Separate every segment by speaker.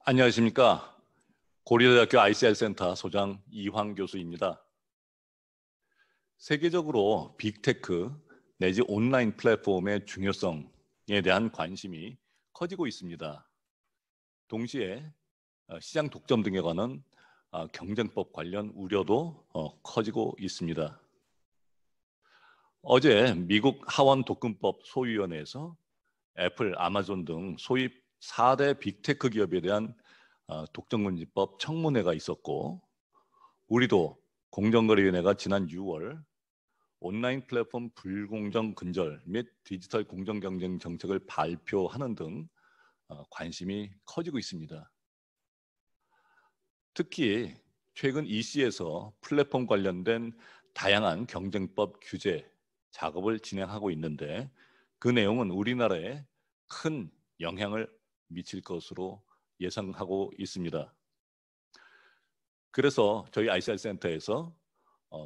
Speaker 1: 안녕하십니까. 고려대학교 ICR 센터 소장 이황 교수입니다. 세계적으로 빅테크 내지 온라인 플랫폼의 중요성에 대한 관심이 커지고 있습니다. 동시에 시장 독점 등에 관한 경쟁법 관련 우려도 커지고 있습니다. 어제 미국 하원 독점법 소위원회에서 애플, 아마존 등 소위 4대 빅테크 기업에 대한 독점금지법 청문회가 있었고, 우리도 공정거래위원회가 지난 6월 온라인 플랫폼 불공정 근절 및 디지털 공정경쟁 정책을 발표하는 등 관심이 커지고 있습니다. 특히 최근 EC에서 플랫폼 관련된 다양한 경쟁법 규제 작업을 진행하고 있는데, 그 내용은 우리나라에 큰 영향을 미칠 것으로 예상하고 있습니다. 그래서 저희 ICR 센터에서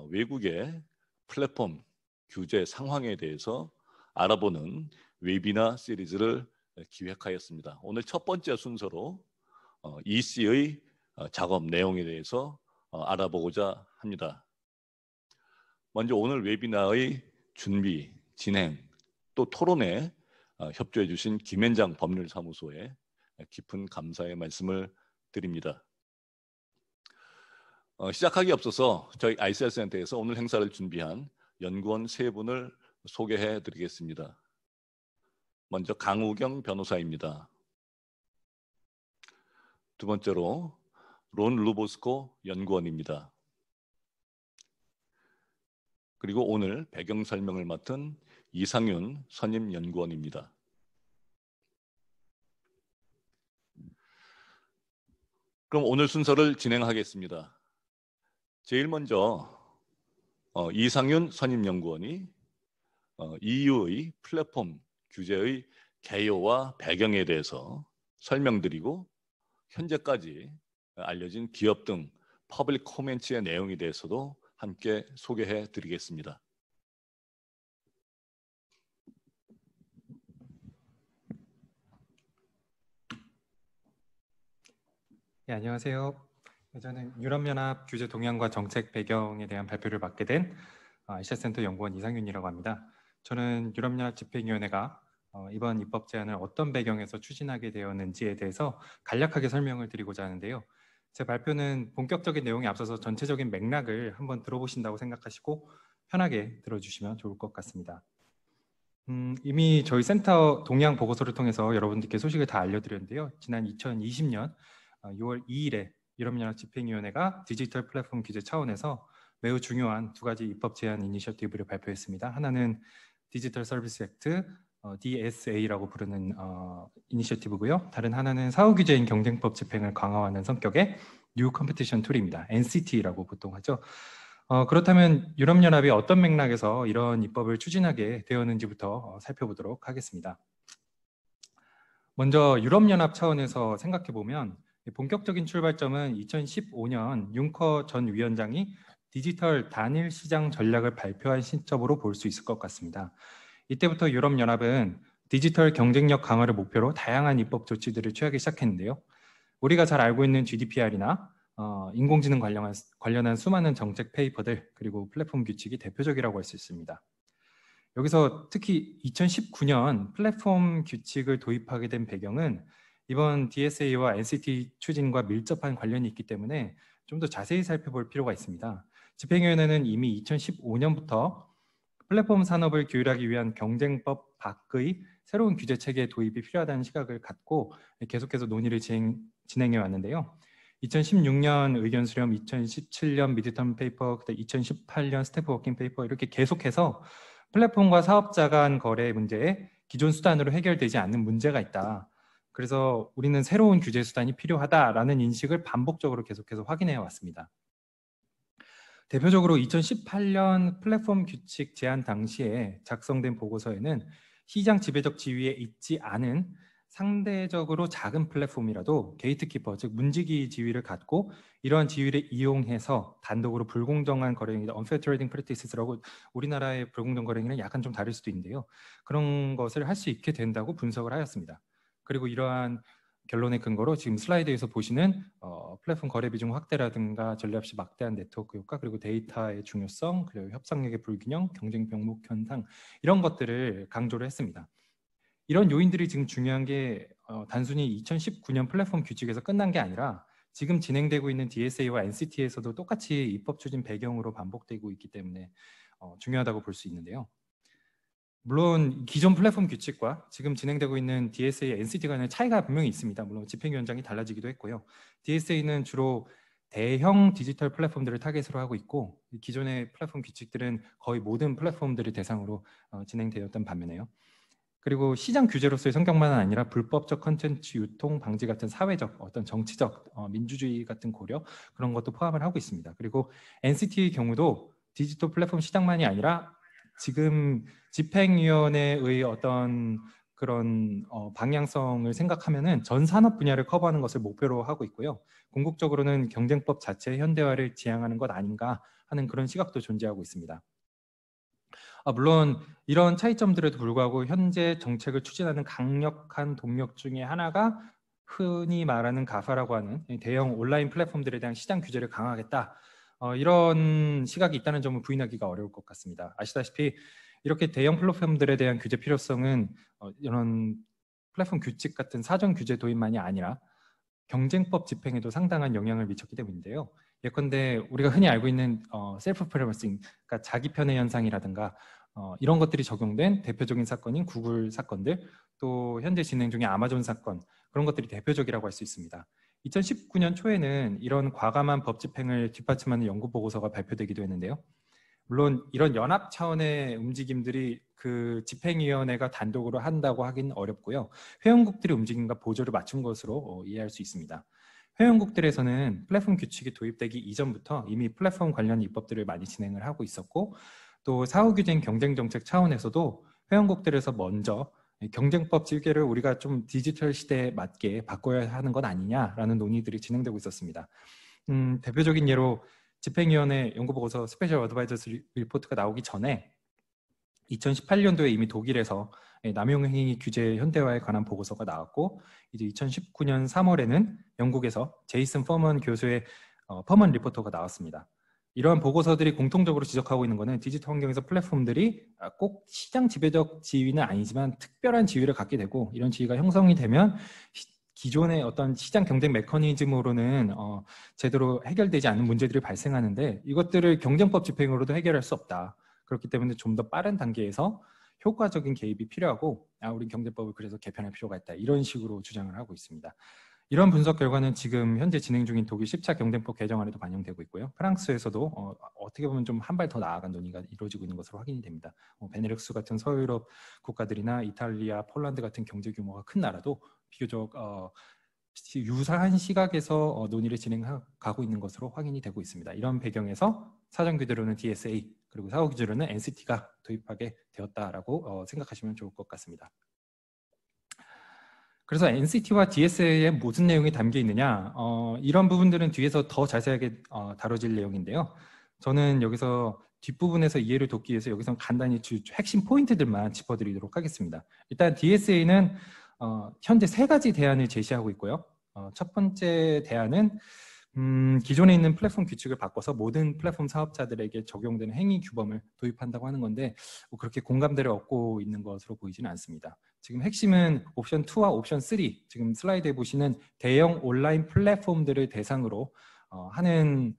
Speaker 1: 외국의 플랫폼 규제 상황에 대해서 알아보는 웨비나 시리즈를 기획하였습니다. 오늘 첫 번째 순서로 EC의 작업 내용에 대해서 알아보고자 합니다. 먼저 오늘 웨비나의 준비, 진행, 또 토론에 협조해 주신 김현장 법률사무소에 깊은 감사의 말씀을 드립니다. 시작하기 앞서서 저희 ICR 센터에서 오늘 행사를 준비한 연구원 세 분을 소개해 드리겠습니다. 먼저 강우경 변호사입니다. 두 번째로 론 루보스코 연구원입니다. 그리고 오늘 배경 설명을 맡은 이상윤 선임 연구원입니다. 그럼 오늘 순서를 진행하겠습니다. 제일 먼저 이상윤 선임연구원이 EU의 플랫폼 규제의 개요와 배경에 대해서 설명드리고, 현재까지 알려진 기업 등 퍼블릭 코멘트의 내용에 대해서도 함께 소개해 드리겠습니다.
Speaker 2: 네, 안녕하세요. 저는 유럽연합 규제 동향과 정책 배경에 대한 발표를 맡게 된 ICR 센터 연구원 이상윤이라고 합니다. 저는 유럽연합 집행위원회가 이번 입법 제안을 어떤 배경에서 추진하게 되었는지에 대해서 간략하게 설명을 드리고자 하는데요. 제 발표는 본격적인 내용에 앞서서 전체적인 맥락을 한번 들어보신다고 생각하시고 편하게 들어주시면 좋을 것 같습니다. 이미 저희 센터 동향 보고서를 통해서 여러분들께 소식을 다 알려드렸는데요. 지난 2020년 6월 2일에 유럽연합 집행위원회가 디지털 플랫폼 규제 차원에서 매우 중요한 두 가지 입법 제안 이니셔티브를 발표했습니다. 하나는 디지털 서비스 액트 DSA라고 부르는 이니셔티브고요. 다른 하나는 사후 규제인 경쟁법 집행을 강화하는 성격의 뉴 컴피티션 툴입니다. NCT라고 보통 하죠. 그렇다면 유럽연합이 어떤 맥락에서 이런 입법을 추진하게 되었는지부터 살펴보도록 하겠습니다. 먼저 유럽연합 차원에서 생각해보면 본격적인 출발점은 2015년 융커 전 위원장이 디지털 단일 시장 전략을 발표한 시점으로 볼 수 있을 것 같습니다. 이때부터 유럽연합은 디지털 경쟁력 강화를 목표로 다양한 입법 조치들을 취하기 시작했는데요. 우리가 잘 알고 있는 GDPR이나 인공지능 관련한 수많은 정책 페이퍼들, 그리고 플랫폼 규칙이 대표적이라고 할 수 있습니다. 여기서 특히 2019년 플랫폼 규칙을 도입하게 된 배경은 이번 DSA와 NCT 추진과 밀접한 관련이 있기 때문에 좀 더 자세히 살펴볼 필요가 있습니다. 집행위원회는 이미 2015년부터 플랫폼 산업을 규율하기 위한 경쟁법 밖의 새로운 규제 체계 도입이 필요하다는 시각을 갖고 계속해서 논의를 진행해 왔는데요. 2016년 의견 수렴, 2017년 미드텀 페이퍼, 그때 2018년 스태프 워킹 페이퍼, 이렇게 계속해서 플랫폼과 사업자 간 거래 문제에 기존 수단으로 해결되지 않는 문제가 있다. 그래서 우리는 새로운 규제 수단이 필요하다라는 인식을 반복적으로 계속해서 확인해 왔습니다. 대표적으로 2018년 플랫폼 규칙 제안 당시에 작성된 보고서에는 시장 지배적 지위에 있지 않은 상대적으로 작은 플랫폼이라도 게이트키퍼, 즉 문지기 지위를 갖고 이러한 지위를 이용해서 단독으로 불공정한 거래행위다, unfair trading practices라고, 우리나라의 불공정 거래행위는 약간 좀 다를 수도 있는데요. 그런 것을 할 수 있게 된다고 분석을 하였습니다. 그리고 이러한 결론의 근거로 지금 슬라이드에서 보시는 플랫폼 거래 비중 확대라든가 전략 시 막대한 네트워크 효과, 그리고 데이터의 중요성, 그리고 협상력의 불균형, 경쟁 병목 현상, 이런 것들을 강조를 했습니다. 이런 요인들이 지금 중요한 게 단순히 2019년 플랫폼 규칙에서 끝난 게 아니라 지금 진행되고 있는 DSA와 NCT에서도 똑같이 입법 추진 배경으로 반복되고 있기 때문에 중요하다고 볼 수 있는데요. 물론 기존 플랫폼 규칙과 지금 진행되고 있는 DSA, NCT 간의 차이가 분명히 있습니다. 물론 집행위원장이 달라지기도 했고요. DSA는 주로 대형 디지털 플랫폼들을 타겟으로 하고 있고, 기존의 플랫폼 규칙들은 거의 모든 플랫폼들을 대상으로 진행되었던 반면에요. 그리고 시장 규제로서의 성격만은 아니라 불법적 컨텐츠 유통 방지 같은 사회적, 어떤 정치적, 민주주의 같은 고려, 그런 것도 포함을 하고 있습니다. 그리고 NCT의 경우도 디지털 플랫폼 시장만이 아니라 지금 집행위원회의 어떤 그런 방향성을 생각하면은 전 산업 분야를 커버하는 것을 목표로 하고 있고요. 궁극적으로는 경쟁법 자체의 현대화를 지향하는 것 아닌가 하는 그런 시각도 존재하고 있습니다. 물론 이런 차이점들에도 불구하고 현재 정책을 추진하는 강력한 동력 중에 하나가 흔히 말하는 가파라고 하는 대형 온라인 플랫폼들에 대한 시장 규제를 강화하겠다, 이런 시각이 있다는 점을 부인하기가 어려울 것 같습니다. 아시다시피 이렇게 대형 플랫폼들에 대한 규제 필요성은 이런 플랫폼 규칙 같은 사전 규제 도입만이 아니라 경쟁법 집행에도 상당한 영향을 미쳤기 때문인데요. 예컨대 우리가 흔히 알고 있는 셀프 프리머싱, 그러니까 자기 편의 현상이라든가 이런 것들이 적용된 대표적인 사건인 구글 사건들, 또 현재 진행 중인 아마존 사건, 그런 것들이 대표적이라고 할 수 있습니다. 2019년 초에는 이런 과감한 법 집행을 뒷받침하는 연구 보고서가 발표되기도 했는데요. 물론 이런 연합 차원의 움직임들이 그 집행위원회가 단독으로 한다고 하긴 어렵고요. 회원국들의 움직임과 보조를 맞춘 것으로 이해할 수 있습니다. 회원국들에서는 플랫폼 규칙이 도입되기 이전부터 이미 플랫폼 관련 입법들을 많이 진행을 하고 있었고, 또 사후규제인 경쟁정책 차원에서도 회원국들에서 먼저 경쟁법 설계를 우리가 좀 디지털 시대에 맞게 바꿔야 하는 것 아니냐라는 논의들이 진행되고 있었습니다. 대표적인 예로 집행위원회 연구보고서 스페셜 어드바이저스 리포트가 나오기 전에 2018년도에 이미 독일에서 남용행위 규제 현대화에 관한 보고서가 나왔고, 이제 2019년 3월에는 영국에서 제이슨 퍼먼 교수의 퍼먼 리포터가 나왔습니다. 이러한 보고서들이 공통적으로 지적하고 있는 것은 디지털 환경에서 플랫폼들이 꼭 시장 지배적 지위는 아니지만 특별한 지위를 갖게 되고, 이런 지위가 형성이 되면 기존의 어떤 시장 경쟁 메커니즘으로는 제대로 해결되지 않는 문제들이 발생하는데, 이것들을 경쟁법 집행으로도 해결할 수 없다. 그렇기 때문에 좀 더 빠른 단계에서 효과적인 개입이 필요하고, 우리 경쟁법을 그래서 개편할 필요가 있다, 이런 식으로 주장을 하고 있습니다. 이런 분석 결과는 지금 현재 진행 중인 독일 10차 경쟁법 개정안에도 반영되고 있고요. 프랑스에서도 어떻게 보면 좀 한 발 더 나아간 논의가 이루어지고 있는 것으로 확인이 됩니다. 베네룩스 같은 서유럽 국가들이나 이탈리아, 폴란드 같은 경제 규모가 큰 나라도 비교적 유사한 시각에서 논의를 진행하고 있는 것으로 확인이 되고 있습니다. 이런 배경에서 사전 규제로는 DSA, 그리고 사후 규제로는 NCT가 도입하게 되었다라고 생각하시면 좋을 것 같습니다. 그래서 NCT와 DSA에 무슨 내용이 담겨 있느냐, 이런 부분들은 뒤에서 더 자세하게 다뤄질 내용인데요. 저는 여기서 뒷부분에서 이해를 돕기 위해서 여기서 간단히 핵심 포인트들만 짚어드리도록 하겠습니다. 일단 DSA는 현재 3가지 대안을 제시하고 있고요. 첫 번째 대안은 기존에 있는 플랫폼 규칙을 바꿔서 모든 플랫폼 사업자들에게 적용되는 행위 규범을 도입한다고 하는 건데, 그렇게 공감대를 얻고 있는 것으로 보이지는 않습니다. 지금 핵심은 옵션 2와 옵션 3, 지금 슬라이드에 보시는 대형 온라인 플랫폼들을 대상으로 하는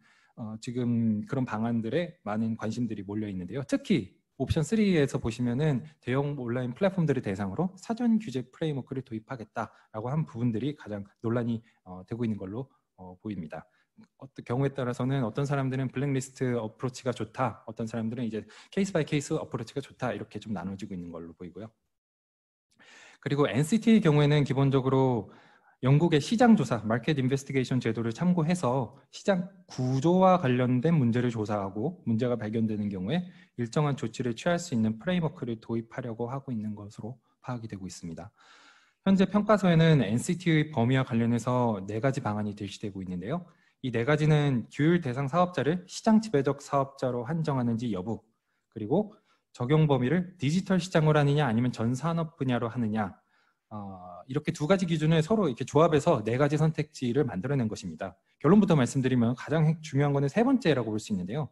Speaker 2: 지금 그런 방안들에 많은 관심들이 몰려 있는데요. 특히 옵션 3에서 보시면은 대형 온라인 플랫폼들을 대상으로 사전 규제 프레임워크를 도입하겠다라고 한 부분들이 가장 논란이 되고 있는 걸로 보입니다. 어떤 경우에 따라서는 어떤 사람들은 블랙리스트 어프로치가 좋다, 어떤 사람들은 이제 케이스 바이 케이스 어프로치가 좋다, 이렇게 좀 나눠지고 있는 걸로 보이고요. 그리고 NCT의 경우에는 기본적으로 영국의 시장조사, 마켓 인베스티게이션 제도를 참고해서 시장 구조와 관련된 문제를 조사하고 문제가 발견되는 경우에 일정한 조치를 취할 수 있는 프레임워크를 도입하려고 하고 있는 것으로 파악이 되고 있습니다. 현재 평가서에는 NCT의 범위와 관련해서 4가지 방안이 제시되고 있는데요. 이 4가지는 규율 대상 사업자를 시장 지배적 사업자로 한정하는지 여부, 그리고 적용 범위를 디지털 시장으로 하느냐 아니면 전 산업 분야로 하느냐, 이렇게 두 가지 기준을 서로 이렇게 조합해서 네 가지 선택지를 만들어낸 것입니다. 결론부터 말씀드리면 가장 중요한 것은 세 번째라고 볼 수 있는데요.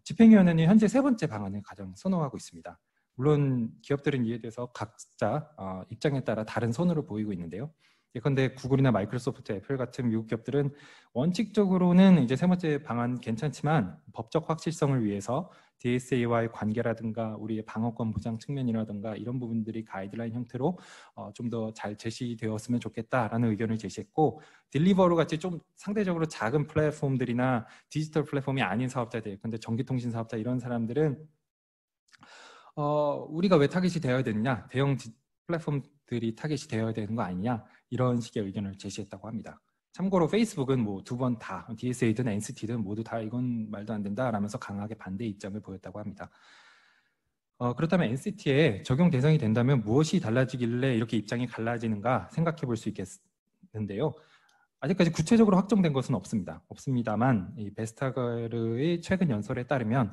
Speaker 2: 집행위원회는 현재 세 번째 방안을 가장 선호하고 있습니다. 물론 기업들은 이에 대해서 각자 입장에 따라 다른 선호를 보이고 있는데요. 예컨대 구글이나 마이크로소프트, 애플 같은 미국 기업들은 원칙적으로는 이제 세 번째 방안 괜찮지만 법적 확실성을 위해서 DSA와의 관계라든가 우리의 방어권 보장 측면이라든가 이런 부분들이 가이드라인 형태로 좀 더 잘 제시되었으면 좋겠다라는 의견을 제시했고, 딜리버로 같이 좀 상대적으로 작은 플랫폼들이나 디지털 플랫폼이 아닌 사업자들, 근데 전기통신 사업자 이런 사람들은 우리가 왜 타깃이 되어야 되느냐, 대형 플랫폼들이 타깃이 되어야 되는 거 아니냐, 이런 식의 의견을 제시했다고 합니다. 참고로 페이스북은 뭐 두 번 다 DSA든 NCT든 모두 다 이건 말도 안 된다 라면서 강하게 반대 입장을 보였다고 합니다. 그렇다면 NCT에 적용 대상이 된다면 무엇이 달라지길래 이렇게 입장이 갈라지는가 생각해 볼 수 있겠는데요. 아직까지 구체적으로 확정된 것은 없습니다만 이 베스타가르의 최근 연설에 따르면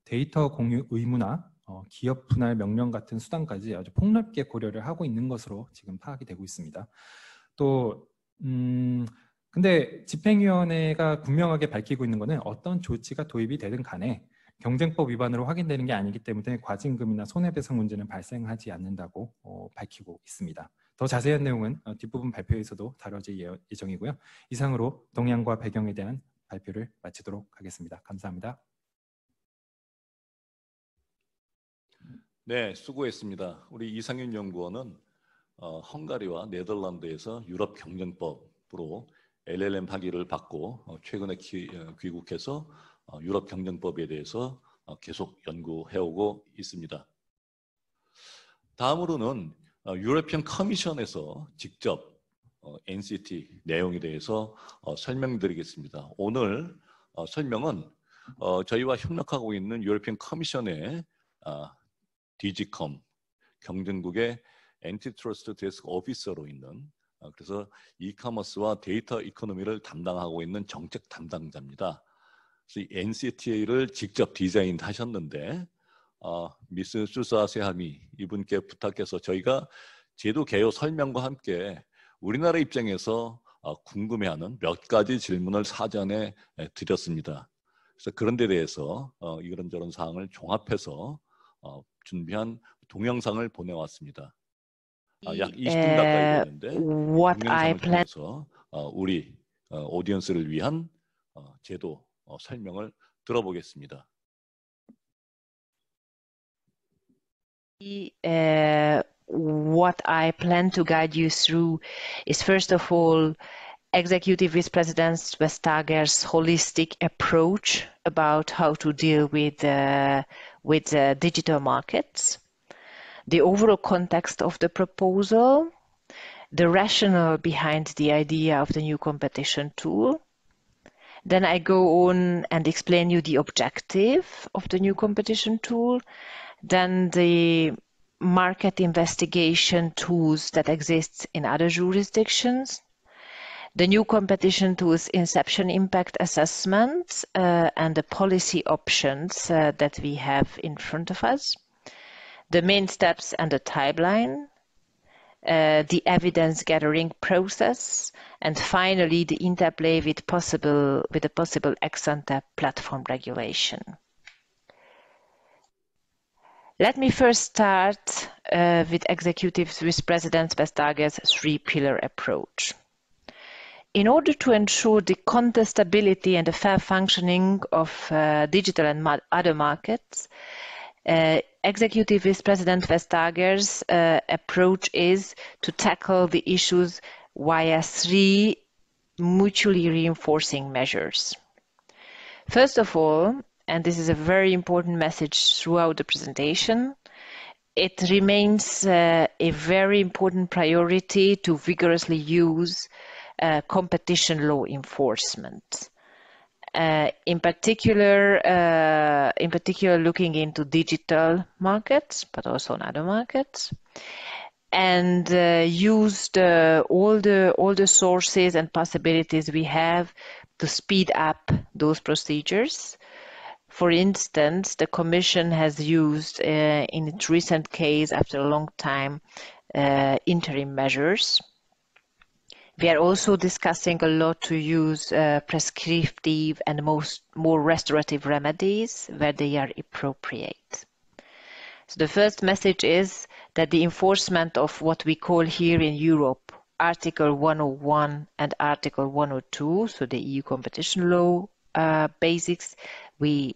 Speaker 2: 데이터 공유 의무나 기업 분할 명령 같은 수단까지 아주 폭넓게 고려를 하고 있는 것으로 지금 파악이 되고 있습니다. 또 근데 집행위원회가 분명하게 밝히고 있는 것은 어떤 조치가 도입이 되든 간에 경쟁법 위반으로 확인되는 게 아니기 때문에 과징금이나 손해배상 문제는 발생하지 않는다고 밝히고 있습니다. 더 자세한 내용은 뒷부분 발표에서도 다뤄질 예정이고요. 이상으로 동향과 배경에 대한 발표를 마치도록 하겠습니다. 감사합니다.
Speaker 1: 네, 수고했습니다. 우리 이상윤 연구원은 헝가리와 네덜란드에서 유럽 경쟁법으로 LLM 학위를 받고 최근에 귀국해서 유럽 경쟁법에 대해서 계속 연구해오고 있습니다. 다음으로는 유러피언 커미션에서 직접 NCT 내용에 대해서 설명드리겠습니다. 오늘 설명은 저희와 협력하고 있는 유러피언 커미션의 DGCOM 경쟁국의 엔티트러스트 데스크 오피서로 있는 그래서 이커머스와 데이터 이코노미를 담당하고 있는 정책 담당자입니다. 그래서 이 NCTA를 직접 디자인하셨는데 미스 수사 세하미 이분께 부탁해서 저희가 제도 개요 설명과 함께 우리나라 입장에서 궁금해하는 몇 가지 질문을 사전에 드렸습니다. 그래서 그런 데 대해서 이런저런 사항을 종합해서 준비한 동영상을 보내왔습니다. 약 20분 가까이 되는데 동영상을 통해서 우리 오디언스를 위한 제도 설명을 들어보겠습니다.
Speaker 3: What I plan to guide you through is first of all Executive Vice President Vestager's holistic approach about how to deal with digital markets, the overall context of the proposal, the rationale behind the idea of the new competition tool. Then I go on and explain you the objective of the new competition tool, then the market investigation tools that exist in other jurisdictions, the new competition tool's inception impact assessment and the policy options that we have in front of us, the main steps and the timeline, the evidence gathering process, and finally the interplay with a possible ex-ante platform regulation. Let me first start with Executive Vice President Vestager's three-pillar approach. In order to ensure the contestability and the fair functioning of digital and other markets, Executive Vice President Vestager's approach is to tackle the issues via three mutually reinforcing measures. First of all, and this is a very important message throughout the presentation, it remains a very important priority to vigorously use competition law enforcement. In particular, looking into digital markets, but also in other markets, and used all the sources and possibilities we have to speed up those procedures. For instance, the Commission has used in its recent case, after a long time, interim measures. We are also discussing a lot to use prescriptive and more restorative remedies where they are appropriate. So the first message is that the enforcement of what we call here in Europe Article 101 and Article 102, so the EU competition law basics, we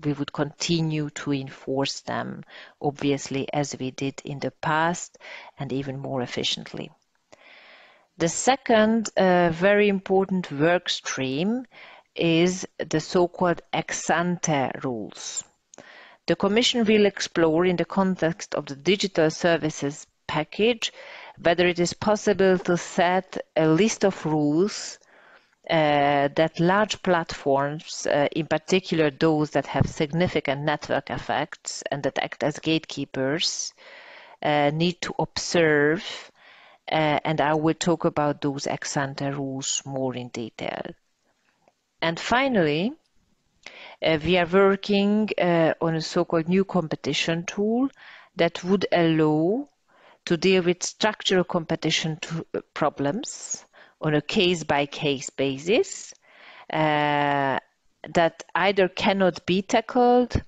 Speaker 3: would continue to enforce them, obviously, as we did in the past, and even more efficiently. The second very important work stream is the so-called ex-ante rules. The Commission will explore, in the context of the digital services package, whether it is possible to set a list of rules that large platforms, in particular those that have significant network effects and that act as gatekeepers, need to observe, and I will talk about those ex-ante rules more in detail. And finally, we are working on a so-called new competition tool that would allow to deal with structural competition problems on a case-by-case basis that either cannot be tackled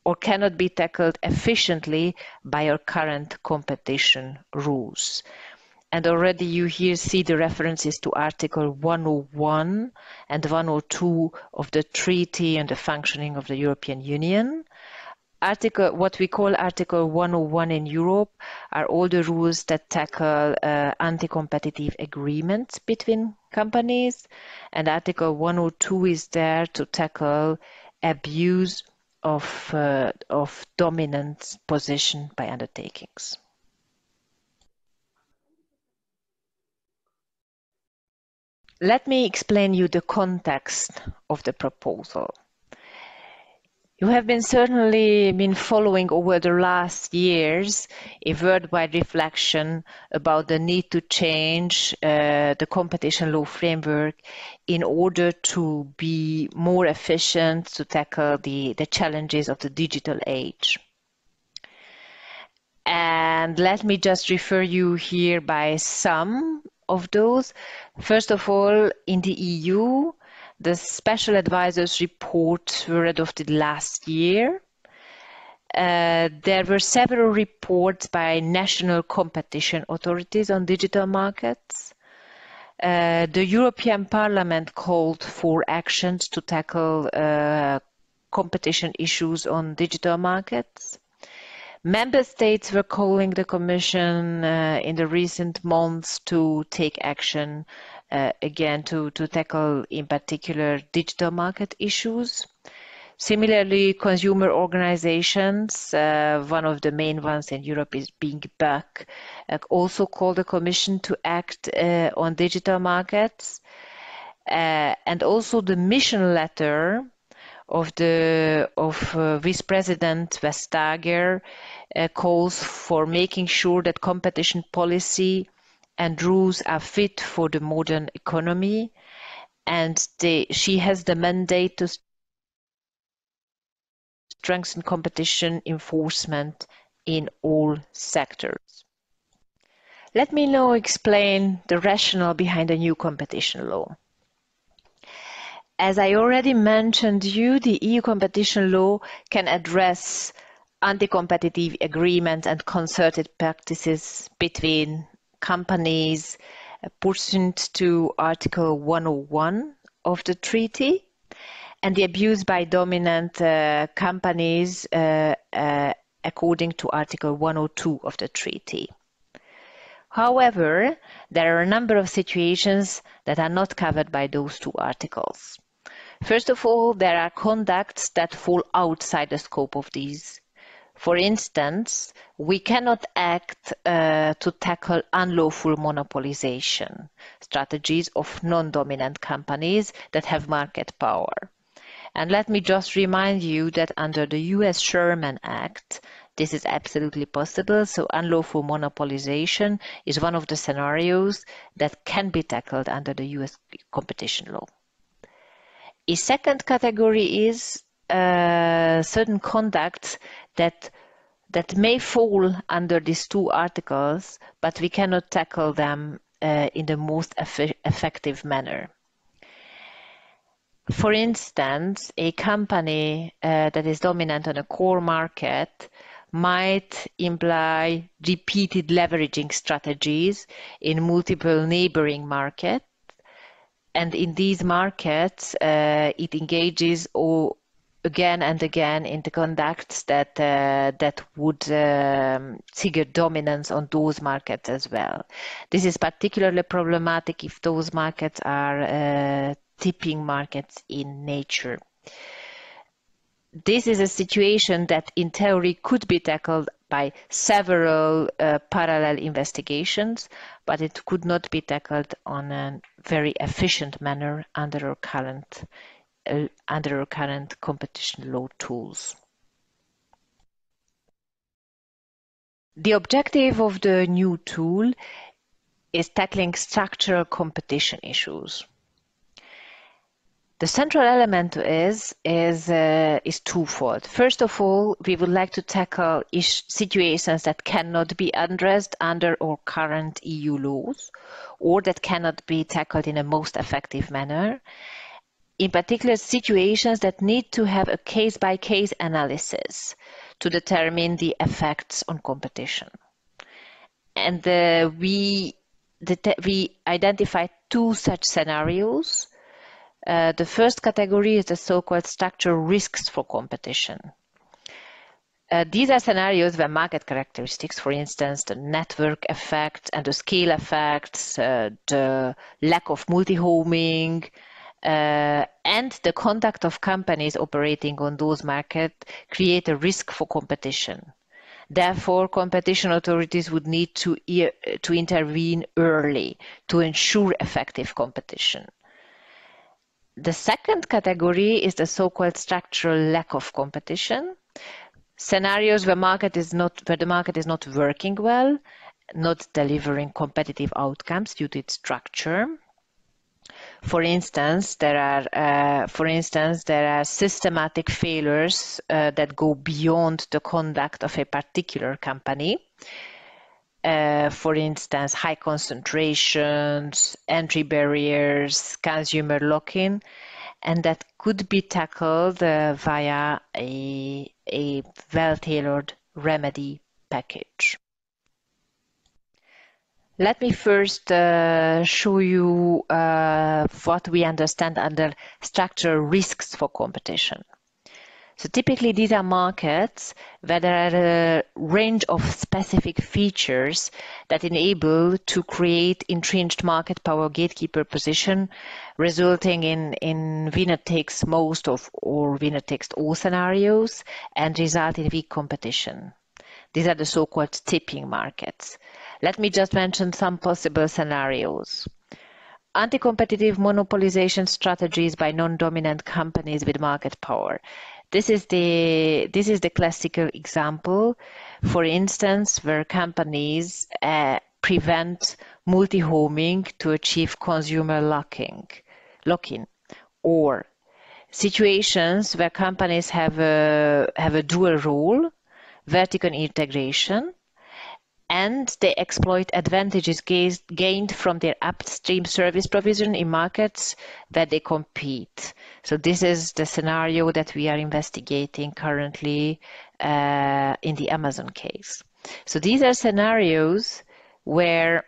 Speaker 3: or cannot be tackled efficiently by our current competition rules. And already you here see the references to Article 101 and 102 of the Treaty on the Functioning of the European Union. What we call Article 101 in Europe are all the rules that tackle anti-competitive agreements between companies, and Article 102 is there to tackle abuse of dominant position by undertakings. Let me explain you the context of the proposal. You have certainly been following over the last years a worldwide reflection about the need to change the competition law framework in order to be more efficient to tackle the challenges of the digital age. And let me just refer you here by some of those. First of all, in the EU, the Special Advisors report were adopted last year. There were several reports by national competition authorities on digital markets. The European Parliament called for actions to tackle competition issues on digital markets. Member States were calling the Commission in the recent months to take action again to tackle in particular digital market issues. Similarly, consumer organizations, one of the main ones in Europe is being BEUC, also called the Commission to act on digital markets. And also the mission letter of Vice President Vestager calls for making sure that competition policy and rules are fit for the modern economy, and she has the mandate to strengthen competition enforcement in all sectors. Let me now explain the rationale behind the new competition law. As I already mentioned you, the EU competition law can address anti-competitive agreements and concerted practices between companies pursuant to Article 101 of the treaty and the abuse by dominant companies according to Article 102 of the treaty. However, there are a number of situations that are not covered by those two articles. First of all, there are conducts that fall outside the scope of these. For instance, we cannot act to tackle unlawful monopolization strategies of non-dominant companies that have market power. And let me just remind you that under the US Sherman Act, this is absolutely possible. So unlawful monopolization is one of the scenarios that can be tackled under the US competition law. A second category is certain conducts that that may fall under these two articles, but we cannot tackle them in the most effective manner. For instance, a company that is dominant on a core market might imply repeated leveraging strategies in multiple neighboring markets. And in these markets, it engages again and again in the conducts that would trigger dominance on those markets as well. This is particularly problematic if those markets are tipping markets in nature. This is a situation that in theory could be tackled by several parallel investigations, but it could not be tackled on a very efficient manner under our current competition law tools. The objective of the new tool is tackling structural competition issues. The central element is twofold. First of all, we would like to tackle situations that cannot be addressed under our current EU laws, or that cannot be tackled in a most effective manner. In particular, situations that need to have a case-by-case analysis to determine the effects on competition. And we identified two such scenarios. The first category is the so-called structural risks for competition. These are scenarios where market characteristics, for instance, the network effects and the scale effects, the lack of multi-homing, and the conduct of companies operating on those markets create a risk for competition. Therefore, competition authorities would need to intervene early to ensure effective competition. The second category is the so-called structural lack of competition. Scenarios where the market is not working well, not delivering competitive outcomes due to its structure. For instance, there are systematic failures that go beyond the conduct of a particular company. For instance, high concentrations, entry barriers, consumer lock-in, and that could be tackled via a well-tailored remedy package. Let me first show you what we understand under structural risks for competition. So typically these are markets where there are a range of specific features that enable to create entrenched market power gatekeeper position, resulting in winner takes most of or winner takes all scenarios and result in weak competition. These are the so-called tipping markets. Let me just mention some possible scenarios. Anti-competitive monopolization strategies by non-dominant companies with market power. This is the classical example, for instance, where companies prevent multi-homing to achieve consumer lock-in, or situations where companies have a dual role, vertical integration, and they exploit advantages gained from their upstream service provision in markets that they compete. So this is the scenario that we are investigating currently in the Amazon case. So these are scenarios where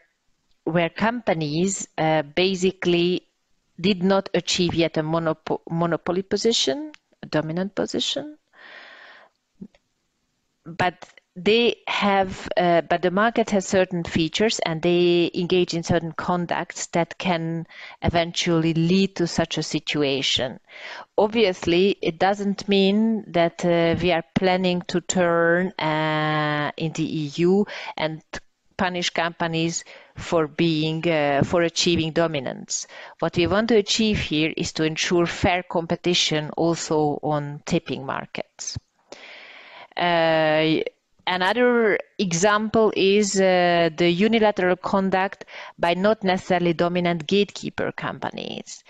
Speaker 3: companies basically did not achieve yet a monopoly position, a dominant position, but the market has certain features and they engage in certain conducts that can eventually lead to such a situation. Obviously, it doesn't mean that we are planning to turn in the EU and punish companies for achieving dominance. What we want to achieve here is to ensure fair competition also on tipping markets. Another example is the unilateral conduct by not necessarily dominant gatekeeper companies.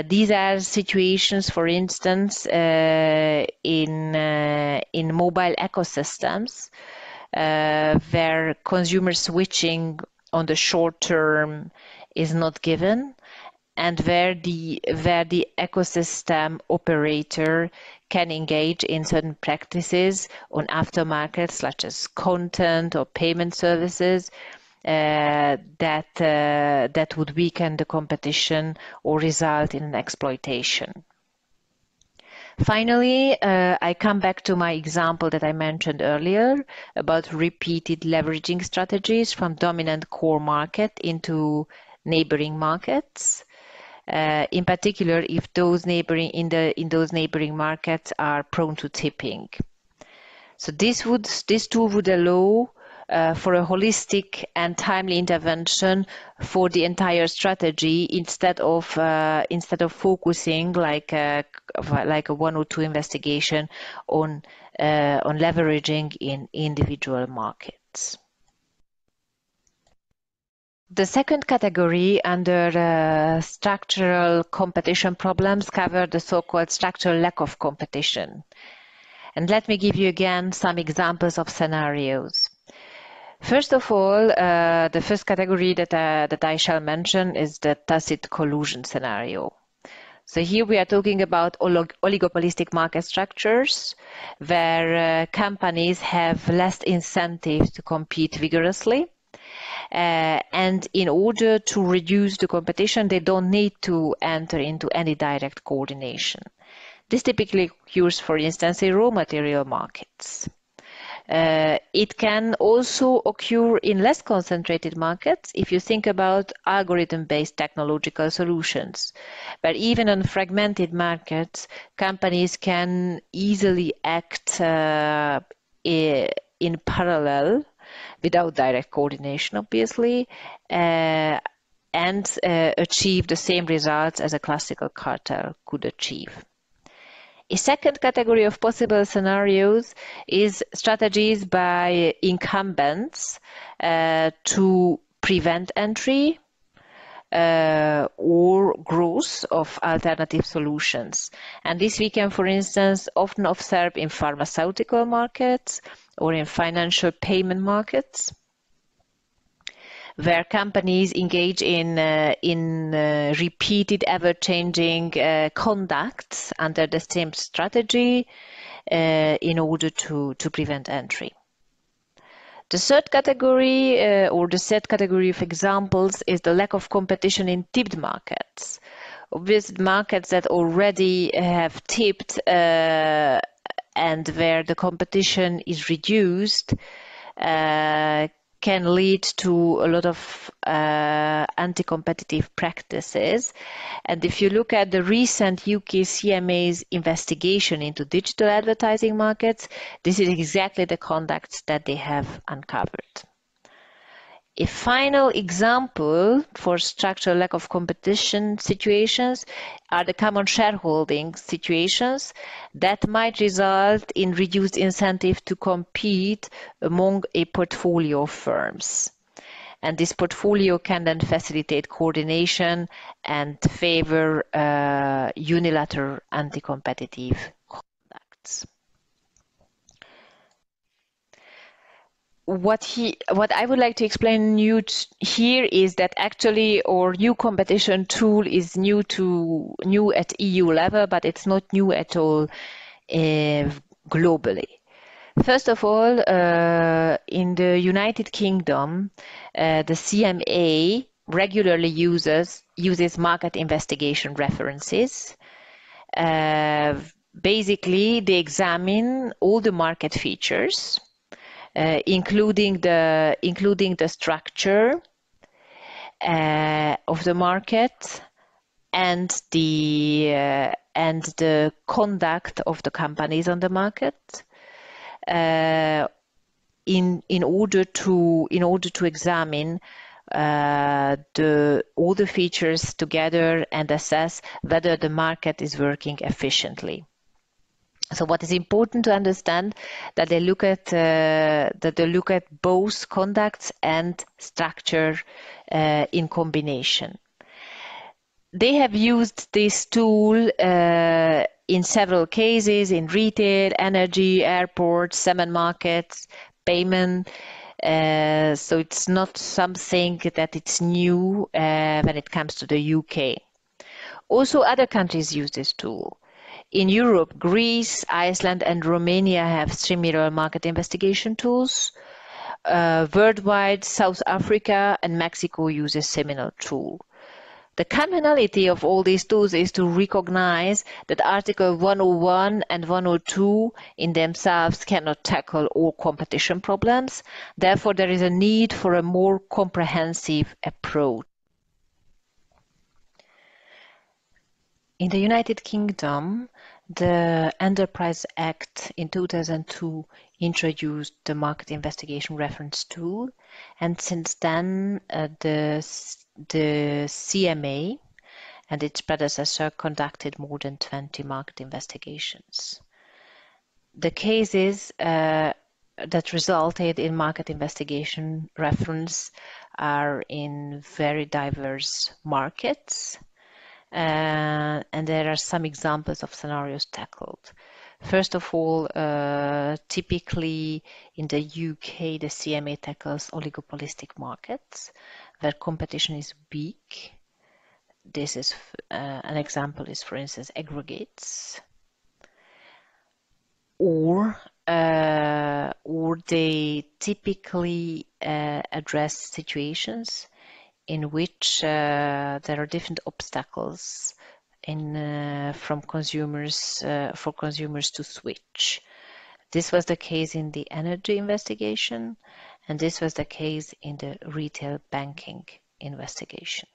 Speaker 3: These are situations, for instance, in mobile ecosystems, where consumer switching on the short term is not given, and where the ecosystem operator can engage in certain practices on aftermarket, such as content or payment services, that would weaken the competition or result in an exploitation. Finally, I come back to my example that I mentioned earlier about repeated leveraging strategies from dominant core market into neighboring markets. In particular, if those in those neighboring markets are prone to tipping. So this tool would allow for a holistic and timely intervention for the entire strategy instead of focusing like a 1 or 2 investigation on leveraging in individual markets. The second category under structural competition problems cover the so-called structural lack of competition. And let me give you again some examples of scenarios. First of all, the first category that I shall mention is the tacit collusion scenario. So here we are talking about oligopolistic market structures where companies have less incentive to compete vigorously. And in order to reduce the competition, they don't need to enter into any direct coordination. This typically occurs, for instance, in raw material markets. It can also occur in less concentrated markets if you think about algorithm-based technological solutions. But even on fragmented markets, companies can easily act in parallel without direct coordination, obviously, and achieve the same results as a classical cartel could achieve. A second category of possible scenarios is strategies by incumbents to prevent entry or growth of alternative solutions. And this we can, for instance, often observe in pharmaceutical markets or in financial payment markets, where companies engage in repeated, ever-changing conducts under the same strategy in order to prevent entry. The third category, or the third category of examples, is the lack of competition in tipped markets. Obviously, markets that already have tipped and where the competition is reduced can lead to a lot of anti-competitive practices. And if you look at the recent UK CMA's investigation into digital advertising markets, this is exactly the conducts that they have uncovered. A final example for structural lack of competition situations are the common shareholding situations that might result in reduced incentive to compete among a portfolio of firms. And this portfolio can then facilitate coordination and favor unilateral anti-competitive conducts. What I would like to explain here is that actually our new competition tool is new at EU level, but it's not new at all globally. First of all, in the United Kingdom, the CMA regularly uses market investigation references. Basically, they examine all the market features, including the structure of the market and the conduct of the companies on the market, in order to examine all the features together and assess whether the market is working efficiently. So what is important to understand that they look at both conducts and structure in combination. they have used this tool in several cases, in retail, energy, airports, cement markets, payment. So it's not something that it's new when it comes to the UK. Also, other countries use this tool. In Europe, Greece, Iceland, and Romania have similar market investigation tools. Worldwide, South Africa and Mexico use a similar tool. The commonality of all these tools is to recognize that Article 101 and 102 in themselves cannot tackle all competition problems. Therefore, there is a need for a more comprehensive approach. In the United Kingdom, the Enterprise Act in 2002 introduced the market investigation reference tool, and since then the CMA and its predecessor conducted more than 20 market investigations. The cases that resulted in market investigation reference are in very diverse markets, and there are some examples of scenarios tackled. First of all, typically in the UK, the CMA tackles oligopolistic markets where competition is weak. This is an example is, for instance, aggregates, or they typically address situations in which there are different obstacles from consumers for consumers to switch. This was the case in the energy investigation, and this was the case in the retail banking investigation.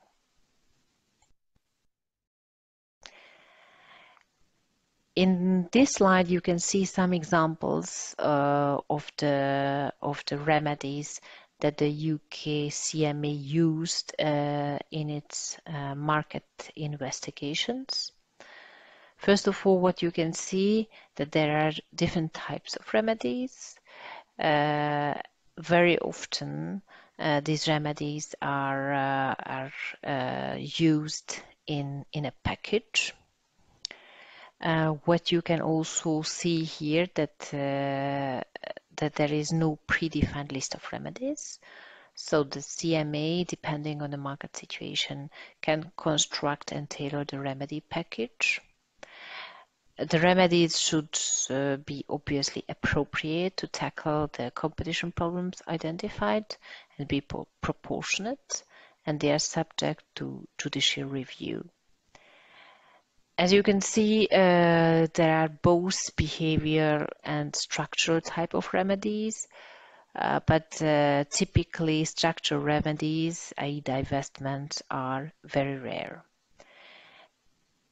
Speaker 3: In this slide, you can see some examples of the remedies that the UK CMA used in its market investigations. First of all, what you can see that there are different types of remedies. Very often, these remedies are used in a package. What you can also see here that there is no predefined list of remedies. So the CMA, depending on the market situation, can construct and tailor the remedy package. The remedies should be obviously appropriate to tackle the competition problems identified and be proportionate, and they are subject to judicial review. As you can see, there are both behavior and structural type of remedies, but typically structural remedies, i.e. divestments, are very rare.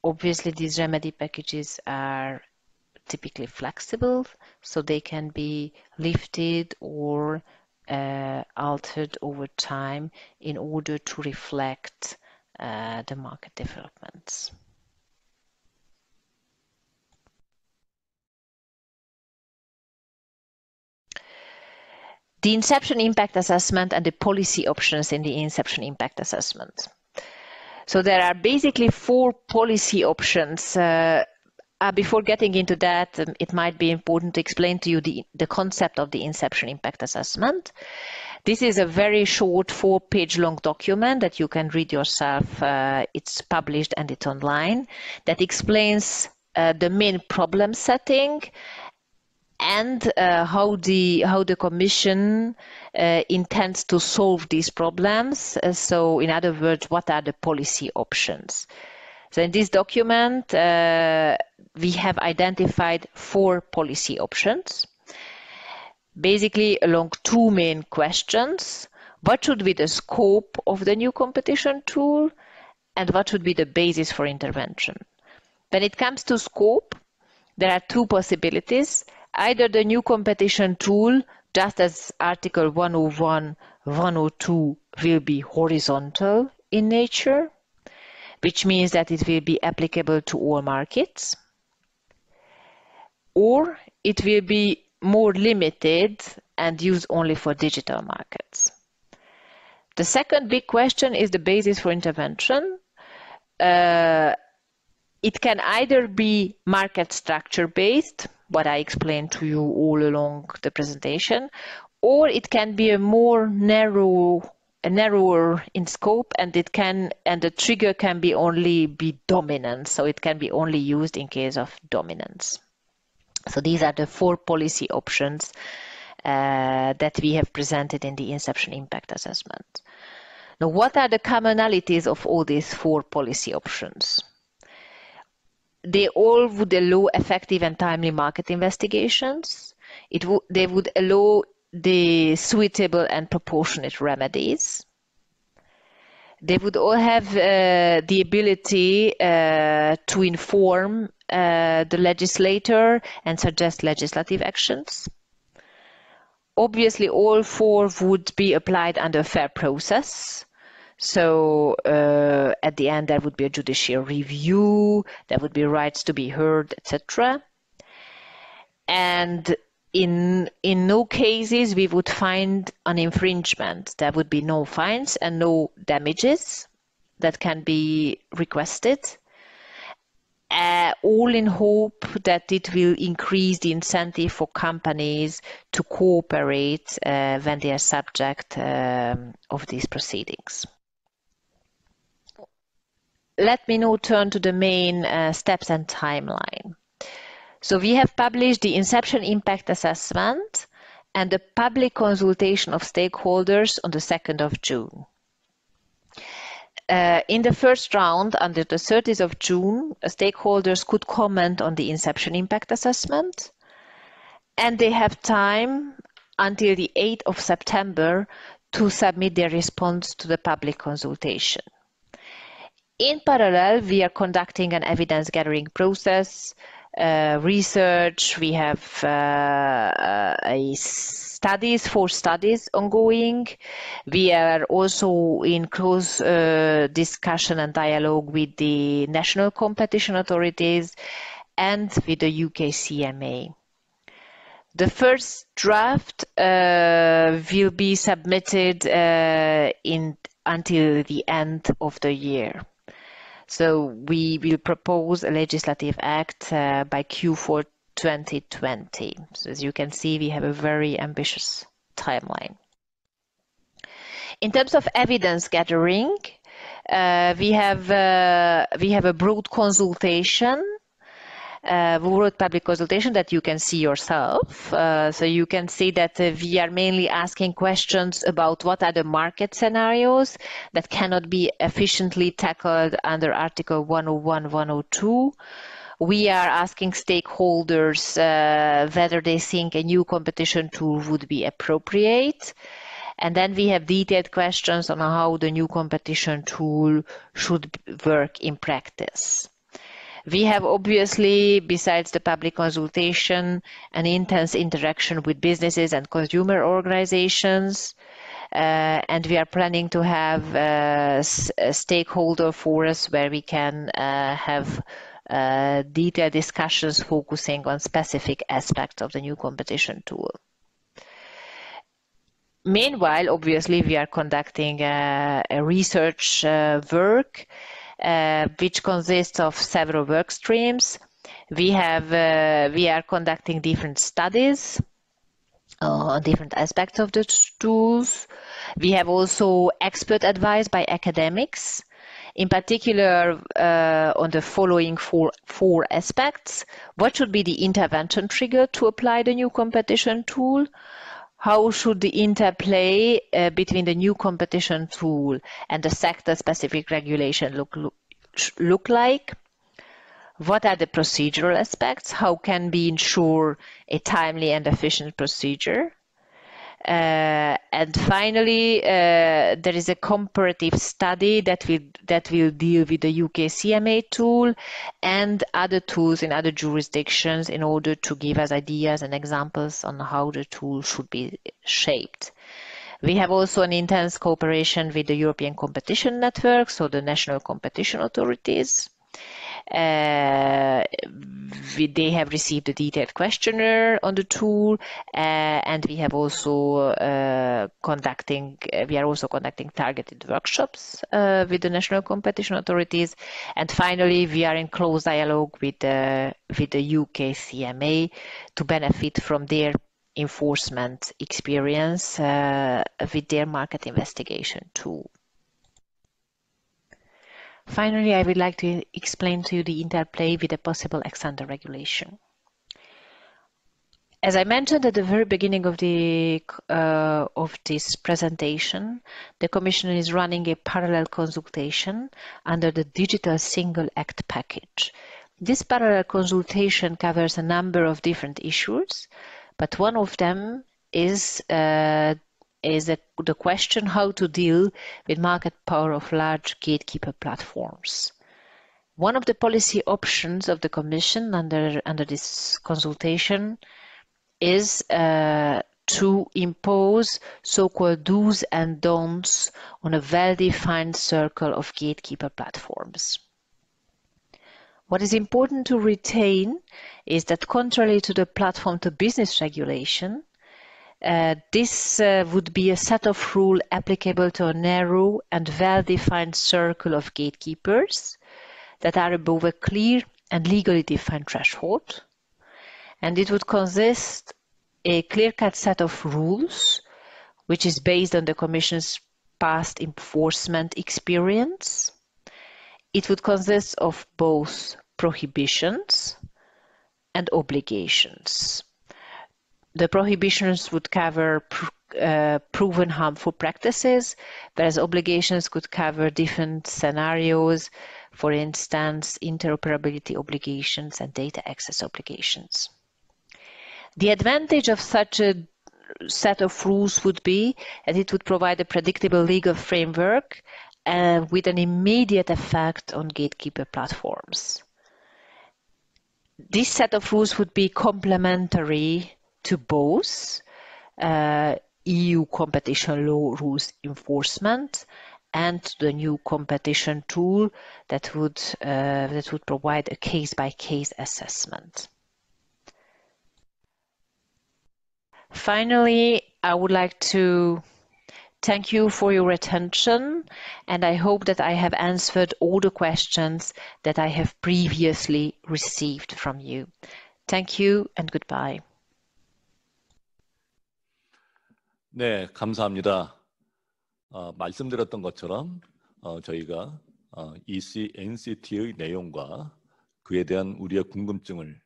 Speaker 3: Obviously, these remedy packages are typically flexible, so they can be lifted or altered over time in order to reflect the market developments. The inception impact assessment and the policy options in the inception impact assessment. So there are basically 4 policy options. Before getting into that, it might be important to explain to you the concept of the inception impact assessment. This is a very short 4-page long document that you can read yourself. It's published and it's online, that explains the main problem setting and how the Commission intends to solve these problems. So in other words, what are the policy options? So in this document, we have identified 4 policy options, basically along 2 main questions. What should be the scope of the new competition tool, and what should be the basis for intervention? When it comes to scope, there are 2 possibilities. Either the new competition tool, just as Article 101, 102, will be horizontal in nature, which means that it will be applicable to all markets, or it will be more limited and used only for digital markets. The second big question is the basis for intervention. it can either be market structure based, what I explained to you all along the presentation, or it can be a more narrower in scope, and the trigger can only be dominant, so it can be only used in case of dominance. So these are the 4 policy options that we have presented in the inception impact assessment. Now, what are the commonalities of all these 4 policy options? They all would allow effective and timely market investigations. They would allow the suitable and proportionate remedies. They would all have the ability to inform the legislator and suggest legislative actions. Obviously, all 4 would be applied under a fair process. So at the end, there would be a judicial review, there would be rights to be heard, etc. And in no cases we would find an infringement. There would be no fines and no damages that can be requested. All in hope that it will increase the incentive for companies to cooperate when they are subject of these proceedings. Let me now turn to the main steps and timeline. So we have published the inception impact assessment and the public consultation of stakeholders on the 2nd of June. In the first round, under the 30th of June, stakeholders could comment on the inception impact assessment, and they have time until the 8th of September to submit their response to the public consultation. In parallel, we are conducting an evidence gathering process, research. We have 4 studies ongoing. We are also in close discussion and dialogue with the national competition authorities and with the UK CMA. The first draft will be submitted until the end of the year. So we will propose a legislative act by Q4 2020. So as you can see, we have a very ambitious timeline. In terms of evidence gathering, we have a broad consultation, broad public consultation that you can see yourself. So you can see that we are mainly asking questions about what are the market scenarios that cannot be efficiently tackled under Article 101, 102. We are asking stakeholders whether they think a new competition tool would be appropriate. And then we have detailed questions on how the new competition tool should work in practice. We have obviously, besides the public consultation, an intense interaction with businesses and consumer organizations. And we are planning to have a stakeholder forums where we can have detailed discussions focusing on specific aspects of the new competition tool. Meanwhile, obviously, we are conducting a research work which consists of several work streams. We are conducting different studies on different aspects of the tools. We have also expert advice by academics, in particular on the following four aspects. What should be the intervention trigger to apply the new competition tool? How should the interplay between the new competition tool and the sector-specific regulation look like? What are the procedural aspects? How can we ensure a timely and efficient procedure? And finally, there is a comparative study that will deal with the UK CMA tool and other tools in other jurisdictions in order to give us ideas and examples on how the tool should be shaped. We have also an intense cooperation with the European Competition Network, so the national competition authorities. They have received a detailed questionnaire on the tool, and we have also we are also conducting targeted workshops with the national competition authorities. And finally, we are in close dialogue with the UK CMA to benefit from their enforcement experience with their market investigation tool. Finally, I would like to explain to you the interplay with a possible ex-ante regulation. As I mentioned at the very beginning of this presentation, the Commission is running a parallel consultation under the Digital Single Act package. This parallel consultation covers a number of different issues, but one of them is the question how to deal with market power of large gatekeeper platforms. One of the policy options of the Commission under this consultation is to impose so-called do's and don'ts on a well-defined circle of gatekeeper platforms. What is important to retain is that contrary to the platform to business regulation, this would be a set of rules applicable to a narrow and well-defined circle of gatekeepers that are above a clear and legally defined threshold. And it would consist a clear-cut set of rules, which is based on the Commission's past enforcement experience. It would consist of both prohibitions and obligations. The prohibitions would cover proven harmful practices, whereas obligations could cover different scenarios, for instance, interoperability obligations and data access obligations. The advantage of such a set of rules would be that it would provide a predictable legal framework with an immediate effect on gatekeeper platforms. This set of rules would be complementary to both EU competition law rules enforcement and the new competition tool that would provide a case-by-case assessment. Finally, I would like to thank you for your attention, and I hope that I have answered all the questions that I have previously received from you. Thank you and goodbye.
Speaker 1: 네, 감사합니다. 말씀드렸던 것처럼 저희가 NCT의 내용과 그에 대한 우리의 궁금증을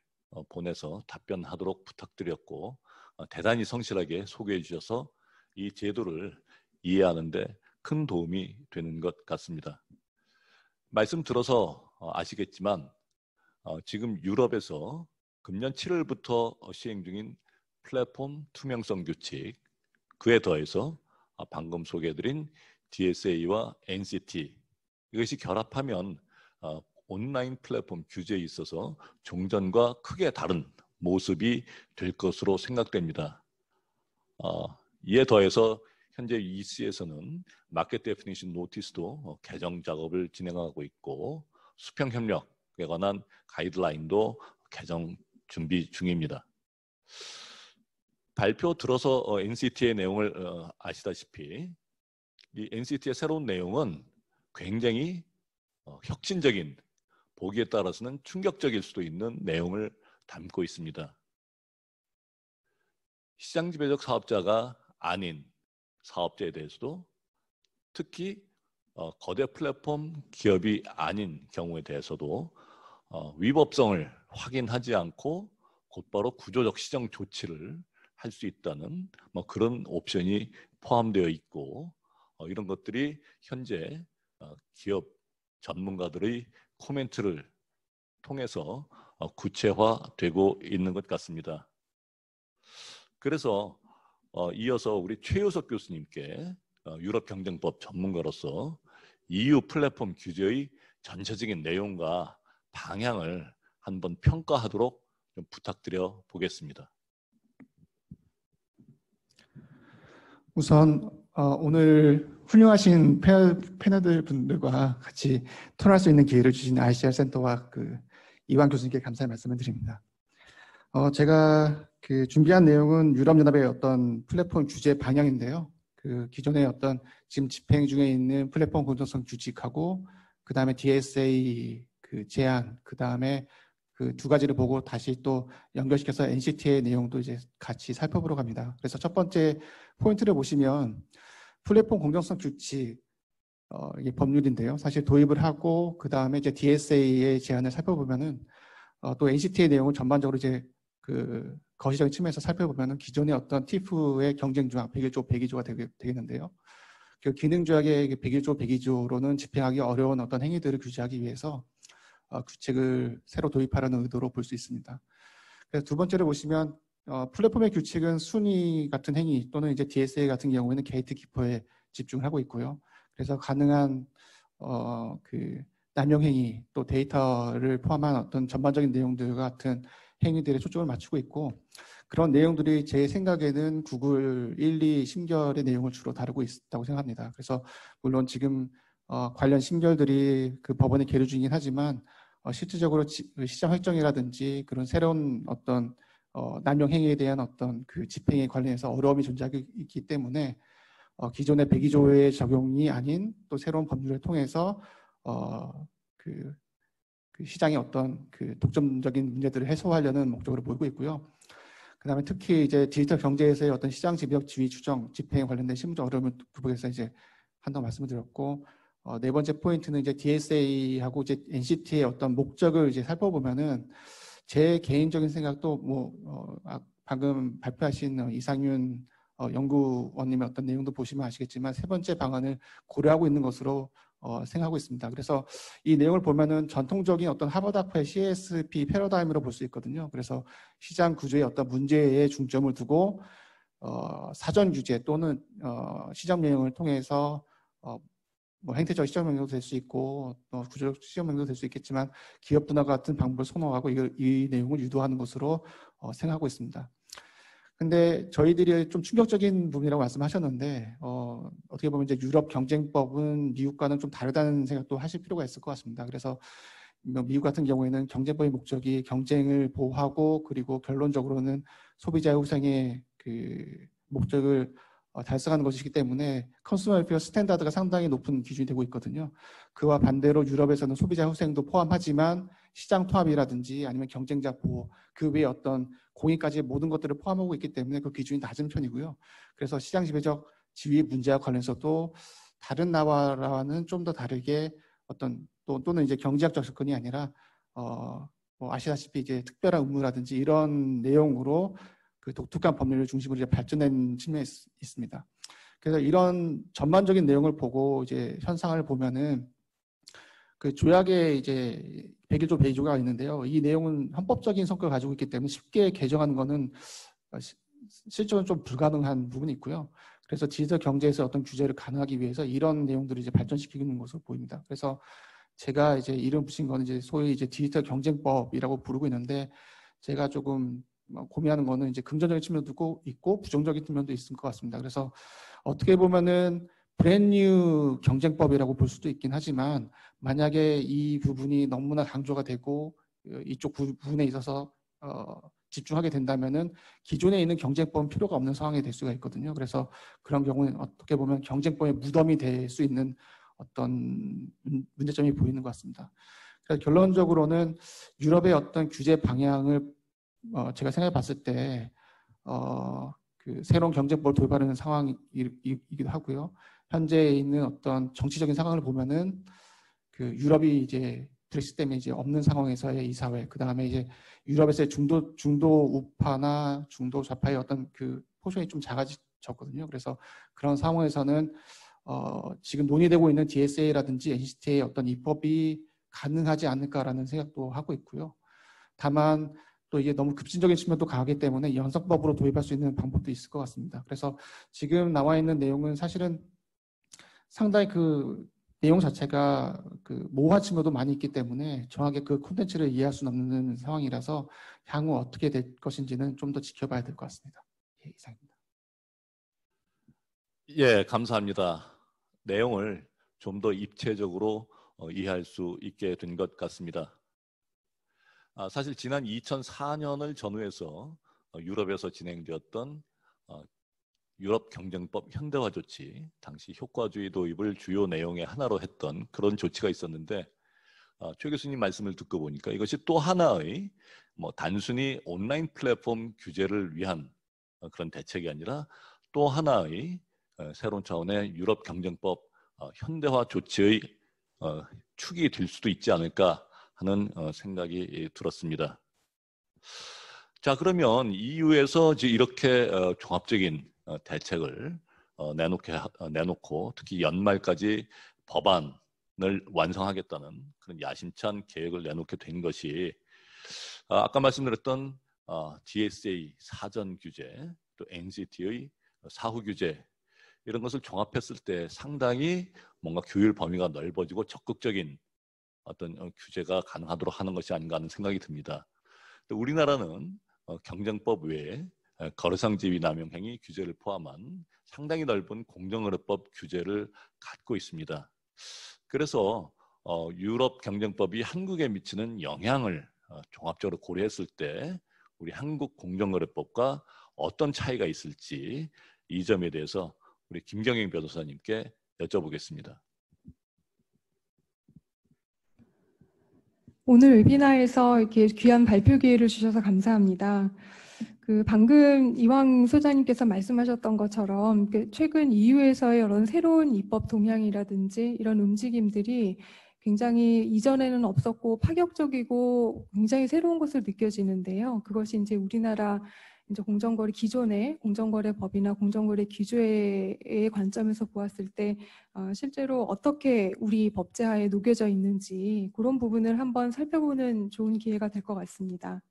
Speaker 1: 보내서 답변하도록 부탁드렸고 대단히 성실하게 소개해 주셔서 이 제도를 이해하는 데 큰 도움이 되는 것 같습니다. 말씀 들어서 아시겠지만 지금 유럽에서 금년 7월부터 시행 중인 플랫폼 투명성 규칙, 그에 더해서 방금 소개해드린 DSA와 NCT, 이것이 결합하면 온라인 플랫폼 규제에 있어서 종전과 크게 다른 모습이 될 것으로 생각됩니다. 이에 더해서 현재 EC에서는 마켓 데피니션 노티스도 개정 작업을 진행하고 있고 수평 협력에 관한 가이드라인도 개정 준비 중입니다. 발표 들어서 NCT의 내용을 아시다시피 이 NCT의 새로운 내용은 굉장히 혁신적인, 보기에 따라서는 충격적일 수도 있는 내용을 담고 있습니다. 시장 지배적 사업자가 아닌 사업자에 대해서도 특히 거대 플랫폼 기업이 아닌 경우에 대해서도 위법성을 확인하지 않고 곧바로 구조적 시정 조치를 할 수 있다는 그런 옵션이 포함되어 있고 이런 것들이 현재 기업 전문가들의 코멘트를 통해서 구체화되고 있는 것 같습니다. 그래서 이어서 우리 최효석 교수님께 유럽경쟁법 전문가로서 EU 플랫폼 규제의 전체적인 내용과 방향을 한번 평가하도록 좀 부탁드려 보겠습니다.
Speaker 4: 우선 오늘 훌륭하신 패널들 분들과 같이 토론할 수 있는 기회를 주신 ICR 센터와 그 이완 교수님께 감사의 말씀을 드립니다. 제가 그 준비한 내용은 유럽연합의 어떤 플랫폼 규제 방향인데요. 그 기존의 어떤 지금 집행 중에 있는 플랫폼 공정성 규칙하고 그 다음에 DSA 그 제안, 그 다음에 그 두 가지를 보고 다시 또 연결시켜서 NCT의 내용도 이제 같이 살펴보러 갑니다. 그래서 첫 번째 포인트를 보시면 플랫폼 공정성 규칙 이게 법률인데요. 사실 도입을 하고 그 다음에 이제 DSA의 제안을 살펴보면은 또 NCT의 내용을 전반적으로 이제 그 거시적인 측면에서 살펴보면은 기존의 어떤 TIF의 경쟁 조항 101조 102조가 되겠는데요. 그 기능 조약의 101조 102조로는 집행하기 어려운 어떤 행위들을 규제하기 위해서 규칙을 새로 도입하려는 의도로 볼 수 있습니다. 그래서 두 번째로 보시면 플랫폼의 규칙은 순위 같은 행위 또는 이제 DSA 같은 경우에는 게이트키퍼에 집중을 하고 있고요. 그래서 가능한 그 남용 행위 또 데이터를 포함한 어떤 전반적인 내용들 같은 행위들에 초점을 맞추고 있고 그런 내용들이 제 생각에는 구글 1, 2 심결의 내용을 주로 다루고 있다고 생각합니다. 그래서 물론 지금 관련 심결들이 그 법원에 계류 중이긴 하지만 실질적으로 시장 획정이라든지 그런 새로운 어떤 남용 행위에 대한 어떤 그 집행에 관련해서 어려움이 존재하기 있기 때문에 기존의 102조의 적용이 아닌 또 새로운 법률을 통해서 그 시장의 어떤 그 독점적인 문제들을 해소하려는 목적으로 보이고 있고요. 그다음에 특히 이제 디지털 경제에서의 어떤 시장 지배력 지위 추정 집행에 관련된 실무적 어려움을 극복해서 이제 한다고 말씀을 드렸고 네 번째 포인트는 이제 DSA하고 이제 NCT의 어떤 목적을 이제 살펴보면은 제 개인적인 생각도 뭐 방금 발표하신 이상윤 연구원님의 어떤 내용도 보시면 아시겠지만 세 번째 방안을 고려하고 있는 것으로 생각하고 있습니다. 그래서 이 내용을 보면은 전통적인 어떤 하버드학파의 CSP 패러다임으로 볼 수 있거든요. 그래서 시장 구조의 어떤 문제에 중점을 두고 사전 규제 또는 시장 명령을 통해서 뭐 행태적 시장 명령도 될 수 있고 구조적 시장 명령도 될 수 있겠지만 기업 분화 같은 방법을 선호하고 이 내용을 유도하는 것으로 생각하고 있습니다. 근데 저희들이 좀 충격적인 부분이라고 말씀하셨는데 어떻게 보면 이제 유럽 경쟁법은 미국과는 좀 다르다는 생각도 하실 필요가 있을 것 같습니다. 그래서 미국 같은 경우에는 경쟁법의 목적이 경쟁을 보호하고 그리고 결론적으로는 소비자의 후생의 그 목적을 달성하는 것이기 때문에 컨슈머 웰페어 스탠다드가 상당히 높은 기준이 되고 있거든요. 그와 반대로 유럽에서는 소비자 후생도 포함하지만 시장 통합이라든지 아니면 경쟁자 보호 그 외에 어떤 공익까지 모든 것들을 포함하고 있기 때문에 그 기준이 낮은 편이고요. 그래서 시장 지배적 지위 문제와 관련해서도 다른 나라와는 좀 더 다르게 어떤 또는 이제 경제학적 접근이 아니라 뭐 아시다시피 이제 특별한 의무라든지 이런 내용으로 그 독특한 법률을 중심으로 이제 발전된 측면이 있습니다. 그래서 이런 전반적인 내용을 보고 이제 현상을 보면은 그 조약에 이제 101조 102조가 있는데요. 이 내용은 헌법적인 성격을 가지고 있기 때문에 쉽게 개정하는 거는 실제로는 좀 불가능한 부분이 있고요. 그래서 디지털 경제에서 어떤 규제를 가능하기 위해서 이런 내용들을 이제 발전시키는 것으로 보입니다. 그래서 제가 이제 이름 붙인 거는 이제 소위 이제 디지털 경쟁법이라고 부르고 있는데 제가 조금 고민하는 거는 이제 긍정적인 측면도 있고 부정적인 측면도 있을 것 같습니다. 그래서 어떻게 보면은 브랜뉴 경쟁법이라고 볼 수도 있긴 하지만 만약에 이 부분이 너무나 강조가 되고 이쪽 부분에 있어서 집중하게 된다면은 기존에 있는 경쟁법은 필요가 없는 상황이 될 수가 있거든요. 그래서 그런 경우는 어떻게 보면 경쟁법의 무덤이 될 수 있는 어떤 문제점이 보이는 것 같습니다. 그래서 결론적으로는 유럽의 어떤 규제 방향을 제가 생각해 봤을 때 그 새로운 경쟁법을 도입하려는 상황이기도 하고요. 현재 있는 어떤 정치적인 상황을 보면은 그 유럽이 이제 브렉시트 때문에 이제 없는 상황에서의 이사회, 그 다음에 이제 유럽에서의 중도 우파나 중도 좌파의 어떤 그 포션이 좀 작아졌거든요. 그래서 그런 상황에서는 지금 논의되고 있는 DSA라든지 NCT의 어떤 입법이 가능하지 않을까라는 생각도 하고 있고요. 다만 또 이게 너무 급진적인 측면도 강하기 때문에 연성법으로 도입할 수 있는 방법도 있을 것 같습니다. 그래서 지금 나와 있는 내용은 사실은 상당히 그 내용 자체가 그 모호한 측면도 많이 있기 때문에 정확하게 그 콘텐츠를 이해할 수는 없는 상황이라서 향후 어떻게 될 것인지는 좀 더 지켜봐야 될 것 같습니다. 예, 이상입니다.
Speaker 1: 예, 감사합니다. 내용을 좀 더 입체적으로 이해할 수 있게 된 것 같습니다. 사실 지난 2004년을 전후해서 유럽에서 진행되었던 유럽 경쟁법 현대화 조치, 당시 효과주의 도입을 주요 내용의 하나로 했던 그런 조치가 있었는데 최 교수님 말씀을 듣고 보니까 이것이 또 하나의 단순히 온라인 플랫폼 규제를 위한 그런 대책이 아니라 또 하나의 새로운 차원의 유럽 경쟁법 현대화 조치의 축이 될 수도 있지 않을까 하는 생각이 들었습니다. 자, 그러면 EU에서 이렇게 종합적인 대책을 내놓고 특히 연말까지 법안을 완성하겠다는 그런 야심찬 계획을 내놓게 된 것이 아까 말씀드렸던 DSA 사전 규제, 또 NCT의 사후 규제 이런 것을 종합했을 때 상당히 뭔가 규율 범위가 넓어지고 적극적인 어떤 규제가 가능하도록 하는 것이 아닌가 하는 생각이 듭니다. 우리나라는 경쟁법 외에 거래상지위 남용행위 규제를 포함한 상당히 넓은 공정거래법 규제를 갖고 있습니다. 그래서 유럽 경쟁법이 한국에 미치는 영향을 종합적으로 고려했을 때 우리 한국 공정거래법과 어떤 차이가 있을지 이 점에 대해서 우리 김경영 변호사님께 여쭤보겠습니다.
Speaker 5: 오늘 웨비나에서 이렇게 귀한 발표 기회를 주셔서 감사합니다. 방금 이왕 소장님께서 말씀하셨던 것처럼 최근 EU에서의 이런 새로운 입법 동향이라든지 이런 움직임들이 굉장히 이전에는 없었고 파격적이고 굉장히 새로운 것으로 느껴지는데요. 그것이 이제 우리나라 이제 공정거래 기존의 공정거래법이나 공정거래 규제의 관점에서 보았을 때 실제로 어떻게 우리 법제하에 녹여져 있는지 그런 부분을 한번 살펴보는 좋은 기회가 될 것 같습니다.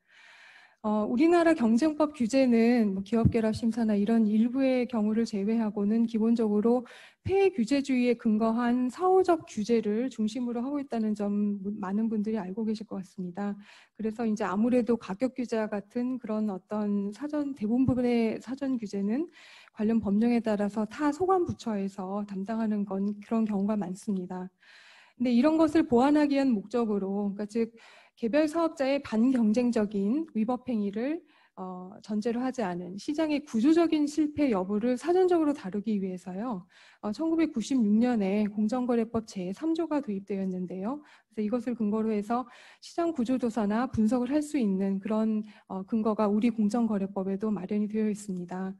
Speaker 5: 우리나라 경쟁법 규제는 기업결합 심사나 이런 일부의 경우를 제외하고는 기본적으로 폐해 규제주의에 근거한 사후적 규제를 중심으로 하고 있다는 점 많은 분들이 알고 계실 것 같습니다. 그래서 이제 아무래도 가격 규제와 같은 그런 어떤 대부분의 사전 규제는 관련 법령에 따라서 타 소관부처에서 담당하는 그런 경우가 많습니다. 근데 이런 것을 보완하기 위한 목적으로, 그러니까 즉 개별 사업자의 반경쟁적인 위법 행위를 전제로 하지 않은 시장의 구조적인 실패 여부를 사전적으로 다루기 위해서요. 1996년에 공정거래법 제3조가 도입되었는데요. 그래서 이것을 근거로 해서 시장 구조조사나 분석을 할 수 있는 그런 근거가 우리 공정거래법에도 마련이 되어 있습니다.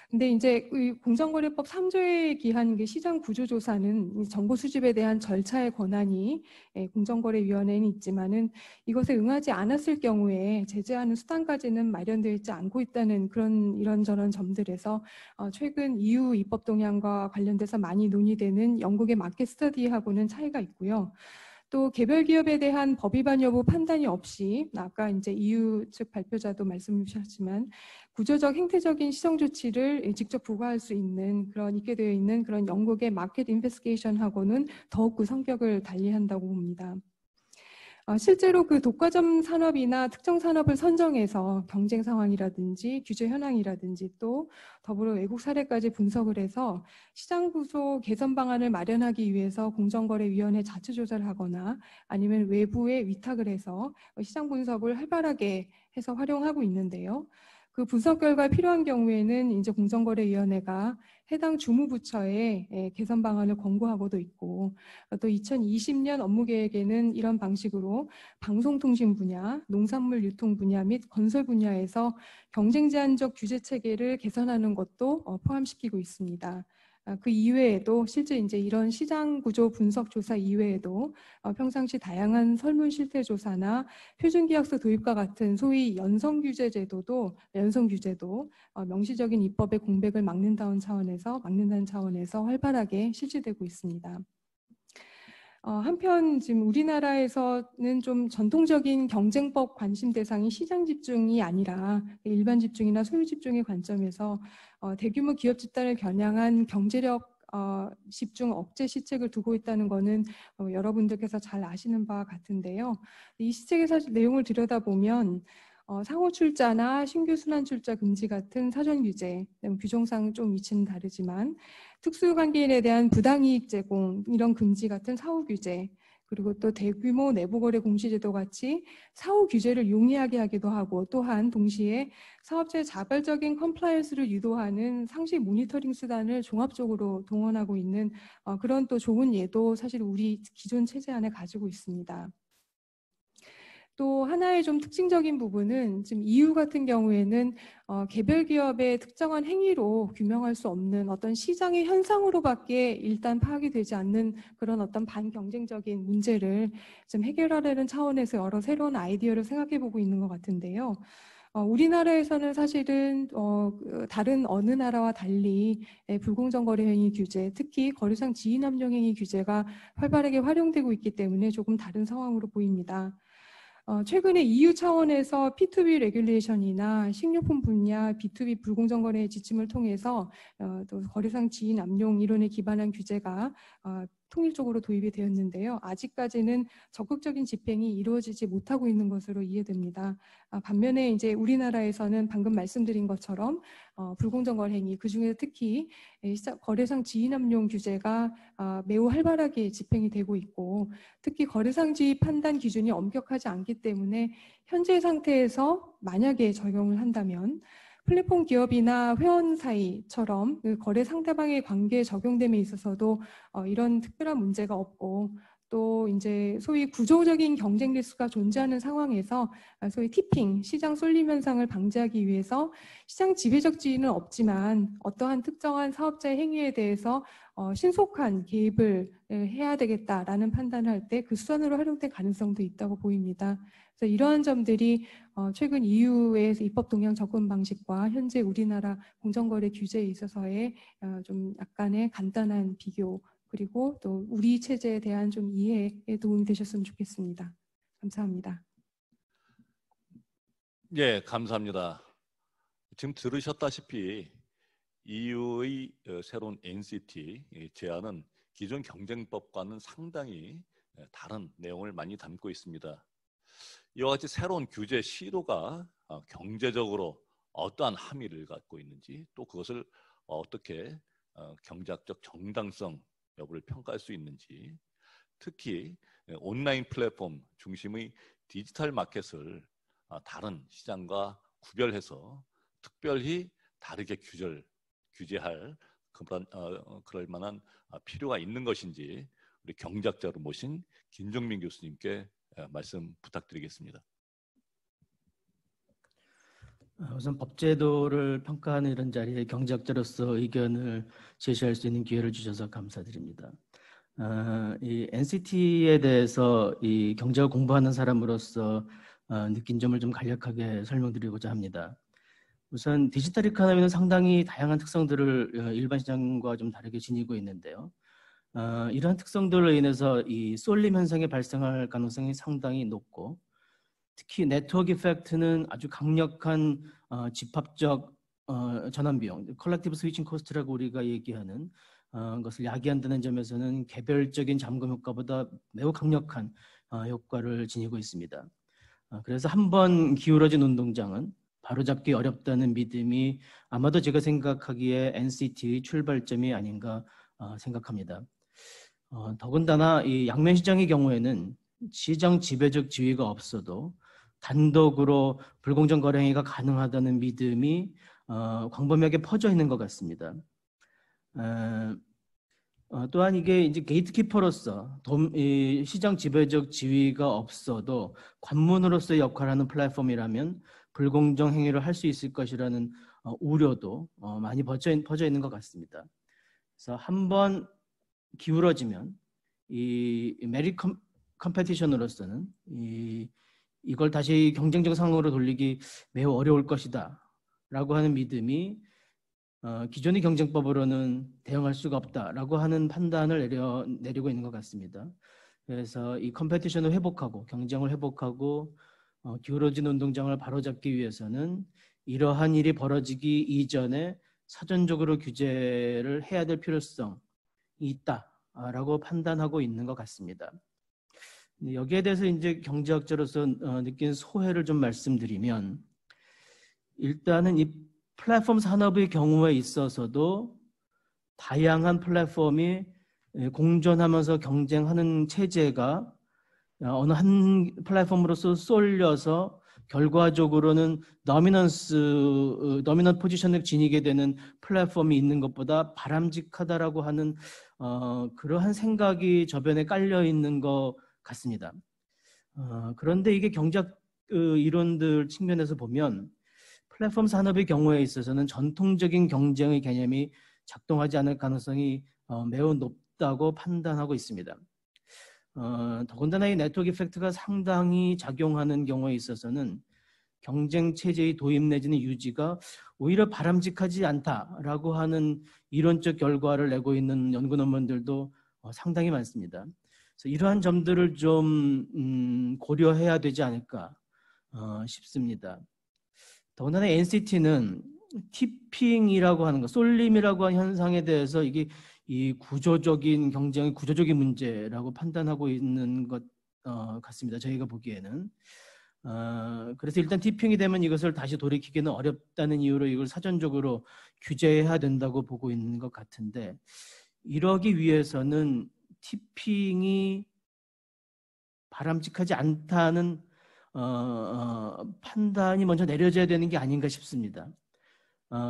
Speaker 5: 근데 이제 공정거래법 3조에 기한 시장 구조조사는 정보 수집에 대한 절차의 권한이 공정거래위원회에는 있지만은 이것에 응하지 않았을 경우에 제재하는 수단까지는 마련되어 있지 않고 있다는 그런 이런저런 점들에서 최근 EU 입법 동향과 관련돼서 많이 논의되는 영국의 마켓 스터디하고는 차이가 있고요. 또 개별 기업에 대한 법 위반 여부 판단이 없이 아까 이제 EU 측 발표자도 말씀 주셨지만 구조적 행태적인 시정 조치를 직접 부과할 수 있는 있게 되어 있는 그런 영국의 마켓 인베스티게이션하고는 더욱 그 성격을 달리한다고 봅니다. 실제로 독과점 산업이나 특정 산업을 선정해서 경쟁 상황이라든지 규제 현황이라든지 또 더불어 외국 사례까지 분석을 해서 시장 구조 개선 방안을 마련하기 위해서 공정거래위원회 자체 조사를 하거나 아니면 외부에 위탁을 해서 시장 분석을 활발하게 해서 활용하고 있는데요. 그 분석 결과 필요한 경우에는 이제 공정거래위원회가 해당 주무부처에 개선 방안을 권고하고도 있고 또 2020년 업무계획에는 이런 방식으로 방송통신 분야, 농산물 유통 분야 및 건설 분야에서 경쟁 제한적 규제 체계를 개선하는 것도 포함시키고 있습니다. 그 이외에도 실제 이제 이런 시장 구조 분석 조사 이외에도 평상시 다양한 설문 실태 조사나 표준 계약서 도입과 같은 소위 연성 규제도 명시적인 입법의 공백을 막는다는 차원에서 활발하게 실시되고 있습니다. 한편 지금 우리나라에서는 좀 전통적인 경쟁법 관심 대상이 시장 집중이 아니라 일반 집중이나 소유 집중의 관점에서 대규모 기업 집단을 겨냥한 경제력 집중 억제 시책을 두고 있다는 것은 여러분들께서 잘 아시는 바와 같은데요. 이 시책의 사실 내용을 들여다보면 상호 출자나 신규 순환 출자 금지 같은 사전 규제, 규정상 좀 위치는 다르지만 특수관계인에 대한 부당이익 제공 이런 금지 같은 사후 규제, 그리고 또 대규모 내부거래 공시제도 같이 사후 규제를 용이하게 하기도 하고, 또한 동시에 사업자의 자발적인 컴플라이언스를 유도하는 상시 모니터링 수단을 종합적으로 동원하고 있는 그런 또 좋은 예도 사실 우리 기존 체제 안에 가지고 있습니다. 또 하나의 좀 특징적인 부분은 지금 EU 같은 경우에는 개별 기업의 특정한 행위로 규명할 수 없는 어떤 시장의 현상으로밖에 일단 파악이 되지 않는 그런 어떤 반경쟁적인 문제를 좀 해결하려는 차원에서 여러 새로운 아이디어를 생각해 보고 있는 것 같은데요. 우리나라에서는 사실은 다른 어느 나라와 달리 불공정 거래 행위 규제, 특히 거래상 지위 남용 행위 규제가 활발하게 활용되고 있기 때문에 조금 다른 상황으로 보입니다. 최근에 EU 차원에서 P2B 레귤레이션이나 식료품 분야 B2B 불공정 거래 지침을 통해서 또 거래상 지위 남용 이론에 기반한 규제가 통일적으로 도입이 되었는데요. 아직까지는 적극적인 집행이 이루어지지 못하고 있는 것으로 이해됩니다. 반면에 이제 우리나라에서는 방금 말씀드린 것처럼 불공정 거래 행위, 그중에 특히 거래상 지위 남용 규제가 매우 활발하게 집행이 되고 있고, 특히 거래상 지위 판단 기준이 엄격하지 않기 때문에 현재 상태에서 만약에 적용을 한다면 플랫폼 기업이나 회원 사이처럼 그 거래 상대방의 관계에 적용됨에 있어서도 이런 특별한 문제가 없고, 또 이제 소위 구조적인 경쟁 리스크가 존재하는 상황에서 소위 티핑, 시장 쏠림 현상을 방지하기 위해서 시장 지배적 지위는 없지만 어떠한 특정한 사업자의 행위에 대해서 신속한 개입을 해야 되겠다라는 판단을 할 때 그 수단으로 활용될 가능성도 있다고 보입니다. 그래서 이러한 점들이 최근 EU의 입법 동향 접근 방식과 현재 우리나라 공정거래 규제에 있어서의 좀 약간의 간단한 비교, 그리고 또 우리 체제에 대한 좀 이해에 도움이 되셨으면 좋겠습니다. 감사합니다.
Speaker 1: 예, 감사합니다. 지금 들으셨다시피 EU의 새로운 NCT 제안은 기존 경쟁법과는 상당히 다른 내용을 많이 담고 있습니다. 이와 같이 새로운 규제 시도가 경제적으로 어떠한 함의를 갖고 있는지, 또 그것을 어떻게 경제학적 정당성 여부를 평가할 수 있는지, 특히 온라인 플랫폼 중심의 디지털 마켓을 다른 시장과 구별해서 특별히 다르게 규제할 그럴 만한 필요가 있는 것인지 우리 경제학자로 모신 김종민 교수님께 말씀 부탁드리겠습니다.
Speaker 6: 우선 법제도를 평가하는 이런 자리에 경제학자로서 의견을 제시할 수 있는 기회를 주셔서 감사드립니다. 이 NCT에 대해서 이 경제학 공부하는 사람으로서 느낀 점을 좀 간략하게 설명드리고자 합니다. 우선 디지털 이코노미는 상당히 다양한 특성들을 일반 시장과 좀 다르게 지니고 있는데요. 이러한 특성들로 인해서 이 쏠림 현상이 발생할 가능성이 상당히 높고, 특히 네트워크 이펙트는 아주 강력한 집합적 전환 비용, 컬렉티브 스위칭 코스트라고 우리가 얘기하는 것을 야기한다는 점에서는 개별적인 잠금 효과보다 매우 강력한 효과를 지니고 있습니다. 그래서 한번 기울어진 운동장은 바로잡기 어렵다는 믿음이 아마도 제가 생각하기에 NCT의 출발점이 아닌가 생각합니다. 더군다나 이 양면 시장의 경우에는 시장 지배적 지위가 없어도 단독으로 불공정 거래 행위가 가능하다는 믿음이 광범위하게 퍼져 있는 것 같습니다. 또한 이게 이제 게이트키퍼로서 시장 지배적 지위가 없어도 관문으로서의 역할을 하는 플랫폼이라면 불공정 행위를 할 수 있을 것이라는 우려도 많이 퍼져 있는 것 같습니다. 그래서 한번 기울어지면 이 메리 컴페티션으로서는 이걸 다시 경쟁적 상황으로 돌리기 매우 어려울 것이다 라고 하는 믿음이 기존의 경쟁법으로는 대응할 수가 없다라고 하는 판단을 내리고 있는 것 같습니다. 그래서 이 컴페티션을 회복하고 경쟁을 회복하고 기울어진 운동장을 바로잡기 위해서는 이러한 일이 벌어지기 이전에 사전적으로 규제를 해야 될 필요성이 있다라고 판단하고 있는 것 같습니다. 여기에 대해서 이제 경제학자로서 느낀 소회를 좀 말씀드리면, 일단은 이 플랫폼 산업의 경우에 있어서도 다양한 플랫폼이 공존하면서 경쟁하는 체제가 어느 한 플랫폼으로서 쏠려서 결과적으로는 더미넌트 포지션을 지니게 되는 플랫폼이 있는 것보다 바람직하다라고 하는 그러한 생각이 저변에 깔려 있는 것 같습니다. 그런데 이게 경제학 이론들 측면에서 보면 플랫폼 산업의 경우에 있어서는 전통적인 경쟁의 개념이 작동하지 않을 가능성이 매우 높다고 판단하고 있습니다. 더군다나 이 네트워크 이펙트가 상당히 작용하는 경우에 있어서는 경쟁 체제의 도입 내지는 유지가 오히려 바람직하지 않다라고 하는 이론적 결과를 내고 있는 연구 논문들도 상당히 많습니다. 그래서 이러한 점들을 좀 고려해야 되지 않을까 싶습니다. 더군다나 NCT는 티핑이라고 하는 것, 쏠림이라고 하는 현상에 대해서 이게 이 구조적인 경쟁의 구조적인 문제라고 판단하고 있는 것 같습니다. 저희가 보기에는. 그래서 일단 티핑이 되면 이것을 다시 돌이키기는 어렵다는 이유로 이걸 사전적으로 규제해야 된다고 보고 있는 것 같은데, 이러기 위해서는 티핑이 바람직하지 않다는 판단이 먼저 내려져야 되는 게 아닌가 싶습니다.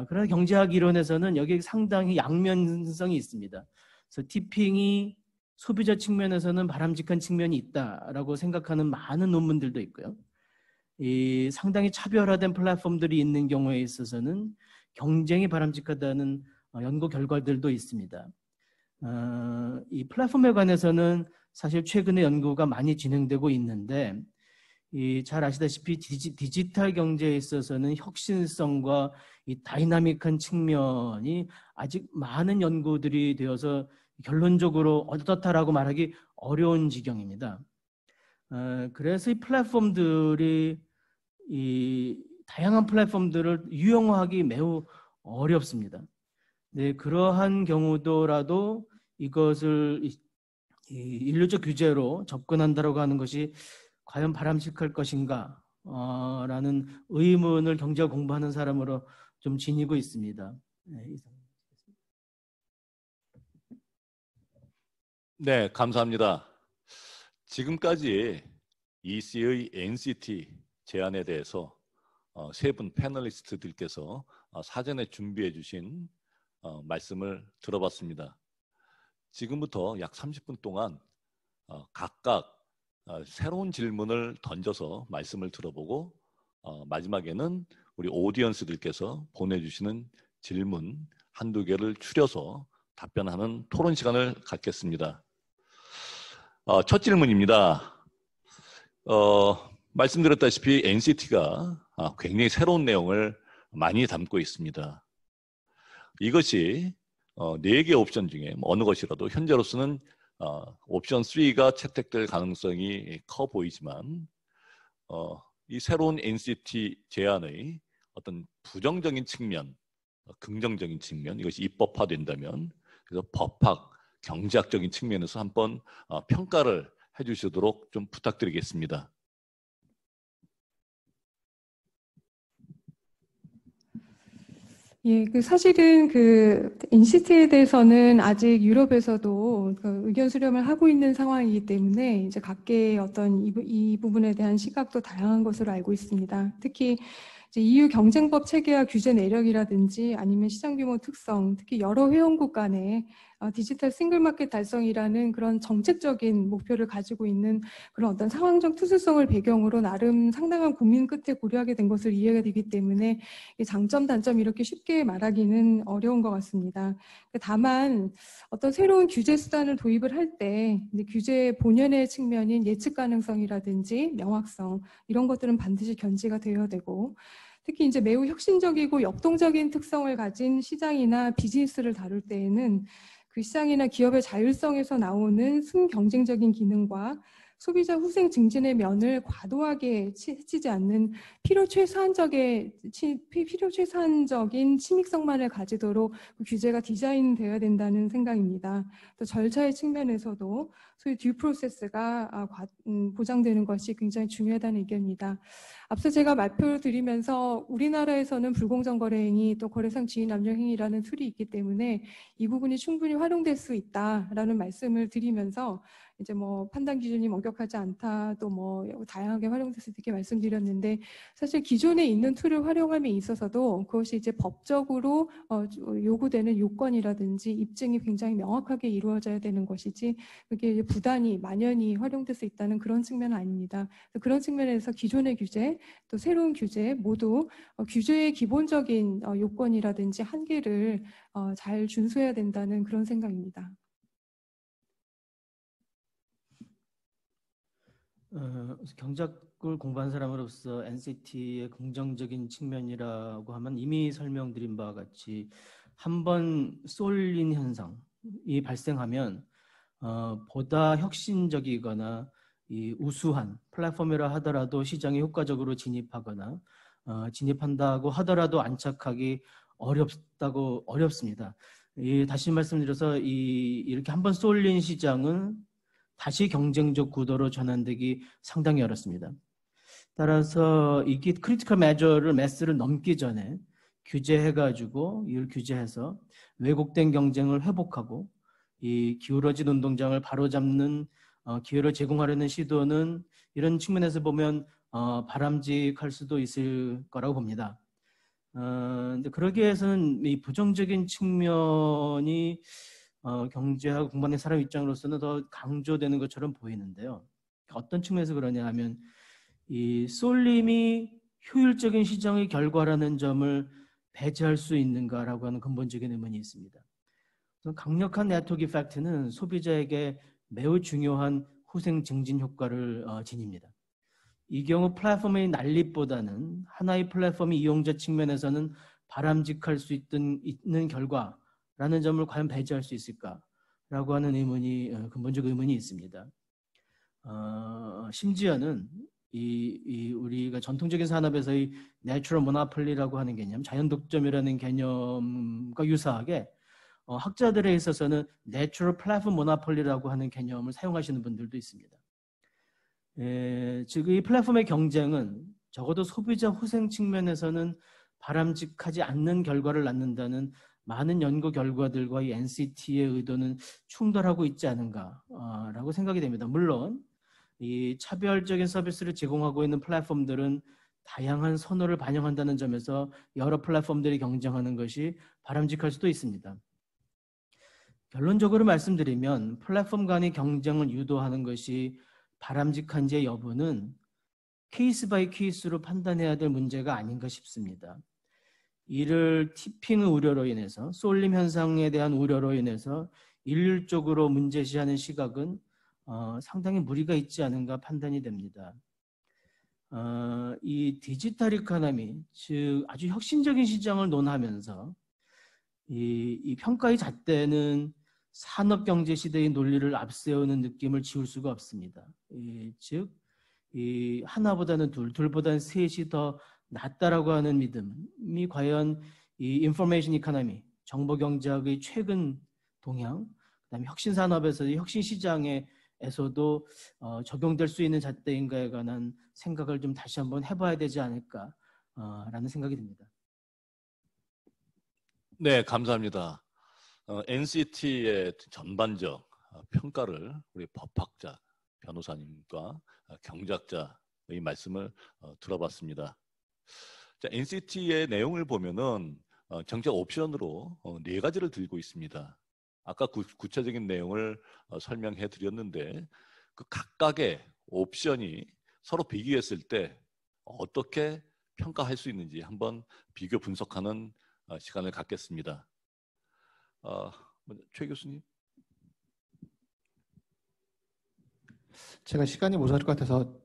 Speaker 6: 그러나 경제학 이론에서는 여기 상당히 양면성이 있습니다. 그래서 티핑이 소비자 측면에서는 바람직한 측면이 있다라고 생각하는 많은 논문들도 있고요. 이 상당히 차별화된 플랫폼들이 있는 경우에 있어서는 경쟁이 바람직하다는 연구 결과들도 있습니다. 이 플랫폼에 관해서는 사실 최근에 연구가 많이 진행되고 있는데, 잘 아시다시피 디지털 경제에 있어서는 혁신성과 이 다이나믹한 측면이 아직 많은 연구들이 되어서 결론적으로 어떻다라고 말하기 어려운 지경입니다. 그래서 이 플랫폼들이 이 다양한 플랫폼들을 유형화하기 매우 어렵습니다. 네, 그러한 경우더라도 이것을 인류적 규제로 접근한다라고 하는 것이 과연 바람직할 것인가 라는 의문을 경제학 공부하는 사람으로 좀 지니고 있습니다.
Speaker 1: 네, 감사합니다. 지금까지 EC의 NCT 제안에 대해서 세 분 패널리스트들께서 사전에 준비해 주신 말씀을 들어봤습니다. 지금부터 약 30분 동안 각각 새로운 질문을 던져서 말씀을 들어보고 마지막에는 우리 오디언스들께서 보내주시는 질문 한두 개를 추려서 답변하는 토론 시간을 갖겠습니다. 첫 질문입니다. 말씀드렸다시피 NCT가 굉장히 새로운 내용을 많이 담고 있습니다. 이것이 4개 옵션 중에 어느 것이라도 현재로서는 옵션 3가 채택될 가능성이 커 보이지만 이 새로운 NCT 제안의 어떤 부정적인 측면, 긍정적인 측면, 이것이 입법화된다면 그래서 법학, 경제학적인 측면에서 한번 평가를 해주시도록 좀 부탁드리겠습니다.
Speaker 5: 예, 사실은 NCT에 대해서는 아직 유럽에서도 의견 수렴을 하고 있는 상황이기 때문에 이제 각계의 어떤 이 부분에 대한 시각도 다양한 것으로 알고 있습니다. 특히 이제 EU 경쟁법 체계와 규제 내력이라든지 아니면 시장 규모 특성, 특히 여러 회원국 간의 디지털 싱글마켓 달성이라는 그런 정책적인 목표를 가지고 있는 그런 어떤 상황적 투수성을 배경으로 나름 상당한 고민 끝에 고려하게 된 것을 이해가 되기 때문에 장점, 단점 이렇게 쉽게 말하기는 어려운 것 같습니다. 다만 어떤 새로운 규제 수단을 도입을 할 때 규제 본연의 측면인 예측 가능성이라든지 명확성 이런 것들은 반드시 견지가 되어야 되고, 특히 이제 매우 혁신적이고 역동적인 특성을 가진 시장이나 비즈니스를 다룰 때에는 그 시장이나 기업의 자율성에서 나오는 순경쟁적인 기능과 소비자 후생 증진의 면을 과도하게 해치지 않는 필요 최소한적인 침익성만을 가지도록 그 규제가 디자인되어야 된다는 생각입니다. 또 절차의 측면에서도 소위 듀 프로세스가 보장되는 것이 굉장히 중요하다는 의견입니다. 앞서 제가 말표를 드리면서 우리나라에서는 불공정 거래 행위 또 거래상 지위 남용 행위라는 툴이 있기 때문에 이 부분이 충분히 활용될 수 있다라는 말씀을 드리면서 이제 뭐 판단 기준이 엄격하지 않다 또 뭐 다양하게 활용될 수 있게 말씀드렸는데 사실 기존에 있는 툴을 활용함에 있어서도 그것이 이제 법적으로 요구되는 요건이라든지 입증이 굉장히 명확하게 이루어져야 되는 것이지 그게 부단히 만연히 활용될 수 있다는 그런 측면은 아닙니다. 그런 측면에서 기존의 규제 또 새로운 규제 모두 규제의 기본적인 요건이라든지 한계를 잘 준수해야 된다는 그런 생각입니다.
Speaker 6: 경작을 공부한 사람으로서 NCT의 긍정적인 측면이라고 하면 이미 설명드린 바와 같이 한번 쏠린 현상이 발생하면 보다 혁신적이거나 이 우수한 플랫폼이라 하더라도 시장에 효과적으로 진입하거나 진입한다고 하더라도 안착하기 어렵습니다. 다시 말씀드려서 이렇게 한번 쏠린 시장은 다시 경쟁적 구도로 전환되기 상당히 어렵습니다. 따라서 이게 크리티컬 매스를 넘기 전에 규제해가지고 이걸 규제해서 왜곡된 경쟁을 회복하고 이 기울어진 운동장을 바로잡는 기회를 제공하려는 시도는 이런 측면에서 보면 바람직할 수도 있을 거라고 봅니다. 근데 그러기 위해서는 이 부정적인 측면이 경제하고 공부하는 사람 입장으로서는 더 강조되는 것처럼 보이는데요. 어떤 측면에서 그러냐 하면 이 쏠림이 효율적인 시장의 결과라는 점을 배제할 수 있는가라고 하는 근본적인 의문이 있습니다. 강력한 네트워크 이펙트는 소비자에게 매우 중요한 후생 증진 효과를 지닙니다. 이 경우 플랫폼의 난립보다는 하나의 플랫폼이 이용자 측면에서는 바람직할 수 있는 결과라는 점을 과연 배제할 수 있을까라고 하는 근본적 의문이 있습니다. 심지어는 우리가 전통적인 산업에서의 내추럴 모노폴리라고 하는 개념, 자연 독점이라는 개념과 유사하게 학자들에 있어서는 내추럴 플랫폼 모노폴리라고 하는 개념을 사용하시는 분들도 있습니다. 즉 이 플랫폼의 경쟁은 적어도 소비자 후생 측면에서는 바람직하지 않는 결과를 낳는다는 많은 연구 결과들과 이 NCT의 의도는 충돌하고 있지 않은가라고 생각이 됩니다. 물론 이 차별적인 서비스를 제공하고 있는 플랫폼들은 다양한 선호를 반영한다는 점에서 여러 플랫폼들이 경쟁하는 것이 바람직할 수도 있습니다. 결론적으로 말씀드리면 플랫폼 간의 경쟁을 유도하는 것이 바람직한지의 여부는 케이스 바이 케이스로 판단해야 될 문제가 아닌가 싶습니다. 이를 티핑 우려로 인해서 쏠림 현상에 대한 우려로 인해서 일률적으로 문제시하는 시각은 상당히 무리가 있지 않은가 판단이 됩니다. 이 디지털 이코노미, 즉 아주 혁신적인 시장을 논하면서 이 평가의 잣대는 산업경제 시대의 논리를 앞세우는 느낌을 지울 수가 없습니다. 즉 하나보다는 둘보다는 셋이 더 낫다라고 하는 믿음이 과연 이 인포메이션 이코노미, 정보경제학의 최근 동향, 그다음에 혁신산업에서의 혁신시장에서도 적용될 수 있는 잣대인가에 관한 생각을 좀 다시 한번 해봐야 되지 않을까라는 생각이 듭니다.
Speaker 1: 네, 감사합니다. NCT의 전반적 평가를 우리 법학자, 변호사님과 경제학자의 말씀을 들어봤습니다. 자, NCT의 내용을 보면은 정책 옵션으로 4가지를 들고 있습니다. 아까 구체적인 내용을 설명해 드렸는데 그 각각의 옵션이 서로 비교했을 때 어떻게 평가할 수 있는지 한번 비교 분석하는 시간을 갖겠습니다. 최 교수님.
Speaker 4: 제가 시간이 모자랄 것 같아서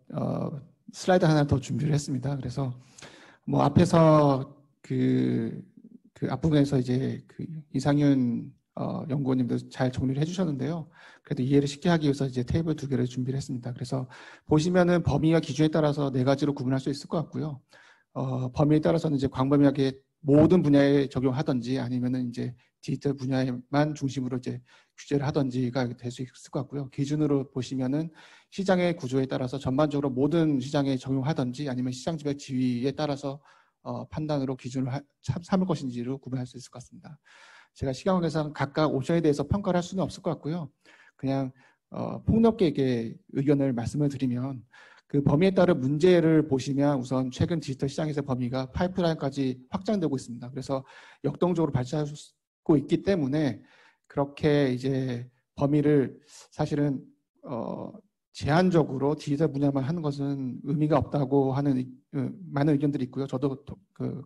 Speaker 4: 슬라이드 하나 더 준비를 했습니다. 그래서 뭐 앞에서 그 앞부분에서 이제 그 이상윤 연구원님도 잘 정리를 해주셨는데요. 그래도 이해를 쉽게 하기 위해서 이제 테이블 2개를 준비를 했습니다. 그래서 보시면은 범위와 기준에 따라서 4가지로 구분할 수 있을 것 같고요. 범위에 따라서는 이제 광범위하게 모든 분야에 적용하든지 아니면은 이제 디지털 분야에만 중심으로 이제 규제를 하든지가 될 수 있을 것 같고요. 기준으로 보시면은 시장의 구조에 따라서 전반적으로 모든 시장에 적용하든지 아니면 시장 지배 지위에 따라서 판단으로 기준을 삼을 것인지로 구분할 수 있을 것 같습니다. 제가 시간 관계상 각각 옵션에 대해서 평가를 할 수는 없을 것 같고요. 그냥 폭넓게 의견을 말씀을 드리면 그 범위에 따른 문제를 보시면 우선 최근 디지털 시장에서 범위가 파이프라인까지 확장되고 있습니다. 그래서 역동적으로 발전하고 있기 때문에 그렇게 이제 범위를 사실은 제한적으로 디지털 분야만 하는 것은 의미가 없다고 하는 많은 의견들이 있고요. 저도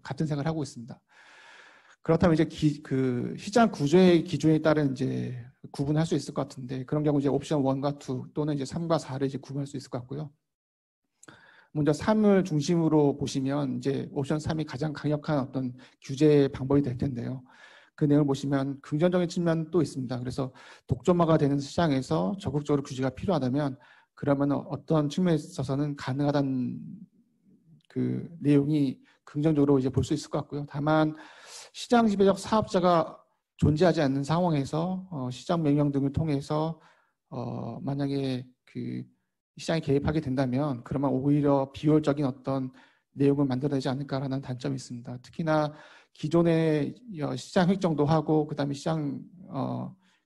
Speaker 4: 같은 생각을 하고 있습니다. 그렇다면 이제 그 시장 구조의 기준에 따른 이제 구분할 수 있을 것 같은데 그런 경우 이제 옵션 1과 2 또는 이제 3과 4를 이제 구분할 수 있을 것 같고요. 먼저 3을 중심으로 보시면 이제 옵션 3이 가장 강력한 어떤 규제 방법이 될 텐데요. 그 내용을 보시면 긍정적인 측면도 있습니다. 그래서 독점화가 되는 시장에서 적극적으로 규제가 필요하다면 그러면 어떤 측면에 있어서는 가능하다는 그 내용이 긍정적으로 이제 볼 수 있을 것 같고요. 다만 시장 지배적 사업자가 존재하지 않는 상황에서 시장 명령 등을 통해서 만약에 그 시장에 개입하게 된다면 그러면 오히려 비효율적인 어떤 내용을 만들어내지 않을까라는 단점이 있습니다. 특히나 기존의 시장 획정도 하고 그다음에 시장